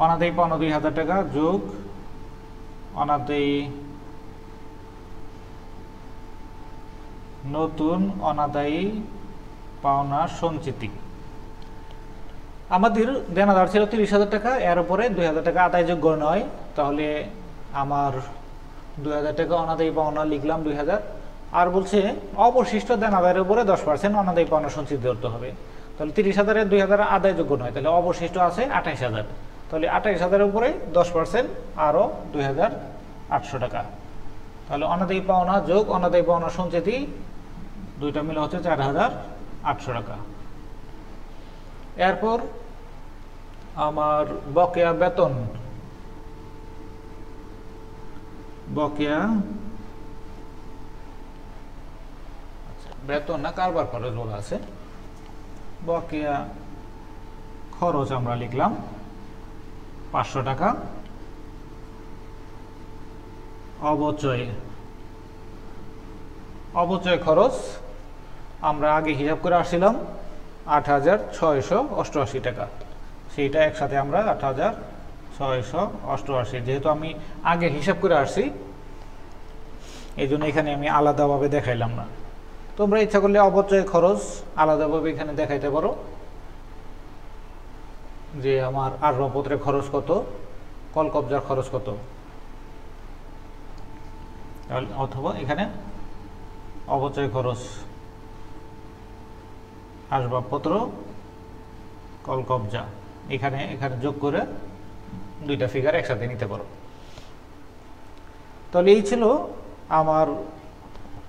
অনাদায়ী পাওনা 2,000 টাকা যোগ অনাদায়ী নতুন অনাদায়ী পাওনা সঞ্চিতি। আমাদের দেনাদার ছিল 30,000 টাকা, এর উপরে 2,000 টাকা আদায়যোগ্য নয়, তাহলে আমার 2,000 টাকা অনাদায়ী পাওনা লিখলাম 2,000। আর বলছে অবশিষ্ট দেনাদারের উপরে 10% অনাদায়ী পাওনা সঞ্চিতি ধরতে হবে। তাহলে 30,000-এর 2,000 আদায়যোগ্য নয়, তাহলে অবশিষ্ট আছে 28,000। তাহলে 28,000-এর উপরে 10% আরও 2,800 টাকা। তাহলে অনাদায়ী পাওনা যোগ অনাদায়ী পাওনা সঞ্চিতি দুইটা মিলে হচ্ছে 4,800 টাকা। এরপর আমার বকেয়া বেতন, বকেয়া বেতন না কারবার খরচ বলা আছে, বকেয়া খরচ আমরা লিখলাম 500 টাকা। অবচয় খরচ আমরা আগে হিসাব করে আসছিলাম 8,688 টাকা, সেইটা একসাথে আমরা 8,688, যেহেতু আমি আগে হিসাব করে আসছি এই জন্য এখানে আমি আলাদাভাবে দেখাইলাম না। তোমরা ইচ্ছা করলে অবচয় খরচ আলাদাভাবে এখানে দেখাইতে পারো, যে আমার আসবাবপত্রের খরচ কত, কলকবজার খরচ কত, অথবা এখানে অবচয় খরচ আসবাবপত্র কল কবজা এখানে যোগ করে দুইটা ফিগার একসাথে নিতে পারো। তাহলে এই ছিল আমার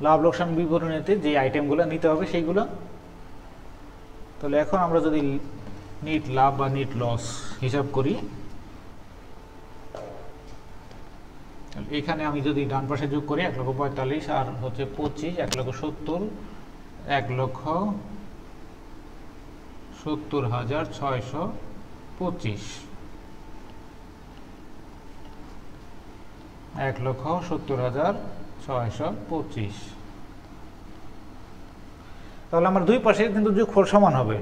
লাভ লোকসান বিবরণীতে যে আইটেমগুলো নিতে হবে সেইগুলো। তাহলে এখন আমরা যদি নিট লাভ বা নিট লস হিসাব করি, এখানে আমি যদি ডান পাশে যোগ করি 1,45,000 আর হচ্ছে 25, 1,70,000, 1,70,625, 1,70,625। তাহলে আমার দুই পাশে কিন্তু যোগফল সমান হবে।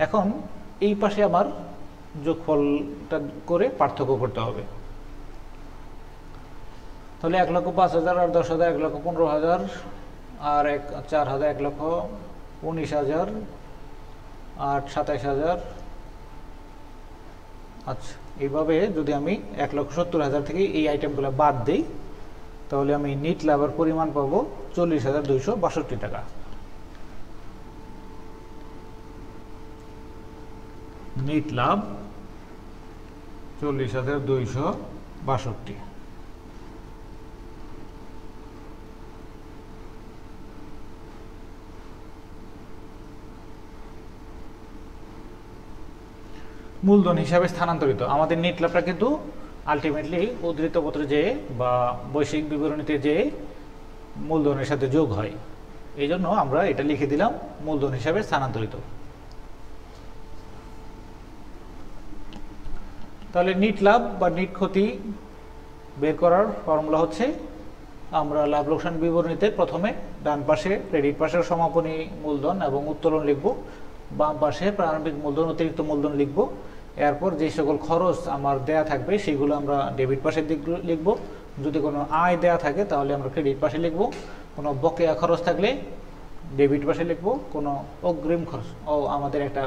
এখন এই পাশে আমার যোগফলটা করে পার্থক্য করতে হবে। তাহলে 1,05,000 আর 10,000 1,15,000 আর 4,000 1,19,000 আর 27,000। আচ্ছা, এইভাবে যদি আমি 1,70,000 থেকে এই আইটেমগুলো বাদ দিই তাহলে আমি নিট লাভের পরিমাণ পাবো 40,262 টাকা। নিট লাভ 40,262। মূলধন হিসাবে স্থানান্তরিত আমাদের নিট লাভটা কিন্তু আলটিমেটলি উদ্ধৃত পত্রে যেয়ে বা বৈশ্বিক বিবরণীতে যেয়ে মূলধনের সাথে যোগ হয়, এই জন্য আমরা এটা লিখে দিলাম মূলধন হিসাবে স্থানান্তরিত। তাহলে নিট লাভ বা নিট ক্ষতি বের করার ফর্মুলা হচ্ছে, আমরা লাভ লোকসান বিবরণীতে প্রথমে ডান পাশে ক্রেডিট পাশের সমাপনী মূলধন এবং উত্তোলন লিখব, বাম পাশে প্রারম্ভিক মূলধন অতিরিক্ত মূলধন লিখব। এরপর যে সকল খরচ আমার দেয়া থাকবে সেগুলো আমরা ডেবিট পাশের দিক লিখব। যদি কোনো আয় দেয়া থাকে তাহলে আমরা ক্রেডিট পাশে লিখব। কোনো বকেয়া খরচ থাকলে ডেবিট পাশে লিখব। কোনো অগ্রিম খরচ, আমাদের একটা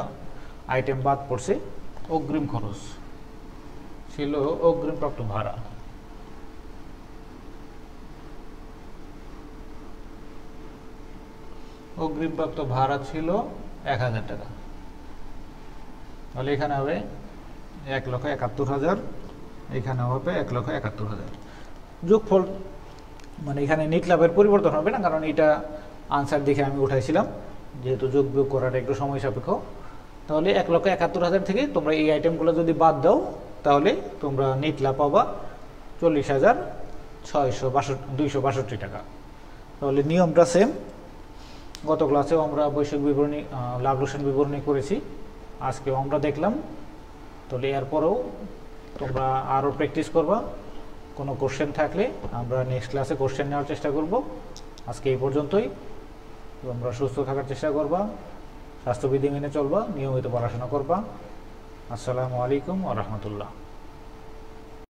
আইটেম বাদ পড়ছে, অগ্রিম খরচ ছিল অগ্রিমপ্রাপ্ত ভাড়া। অগ্রিমপ্রাপ্ত ভাড়া ছিল 1,000 টাকা। তাহলে এখানে হবে 1,71,000, এখানে হবে 1,71,000। যোগফল মানে এখানে নিট লাভের পরিবর্তন হবে না, কারণ এটা আনসার দেখে আমি উঠাইছিলাম, যেহেতু যোগ বিয়োগ করাটা একটু সময় সাপেক্ষ। তাহলে 1,71,000 থেকে তোমরা এই আইটেমগুলো যদি বাদ দাও তাহলে তোমরা নিট লাভ পাবা 40,262 টাকা। তাহলে নিয়মটা সেম, গত ক্লাসেও আমরা বৈশ্বিক বিবরণী লাভ লোকসান বিবরণী করেছি, আজকেও আমরা দেখলাম। তাহলে এরপরেও তোমরা আরও প্র্যাকটিস করবা। কোনো কোশ্চেন থাকলে আমরা নেক্সট ক্লাসে কোশ্চেন নেওয়ার চেষ্টা করব। আজকে এই পর্যন্তই। তোমরা সুস্থ থাকার চেষ্টা করবা, স্বাস্থ্যবিধি মেনে চলবা, নিয়মিত পড়াশোনা করবা। আসসালামু আলাইকুম ওয়া রাহমাতুল্লাহ।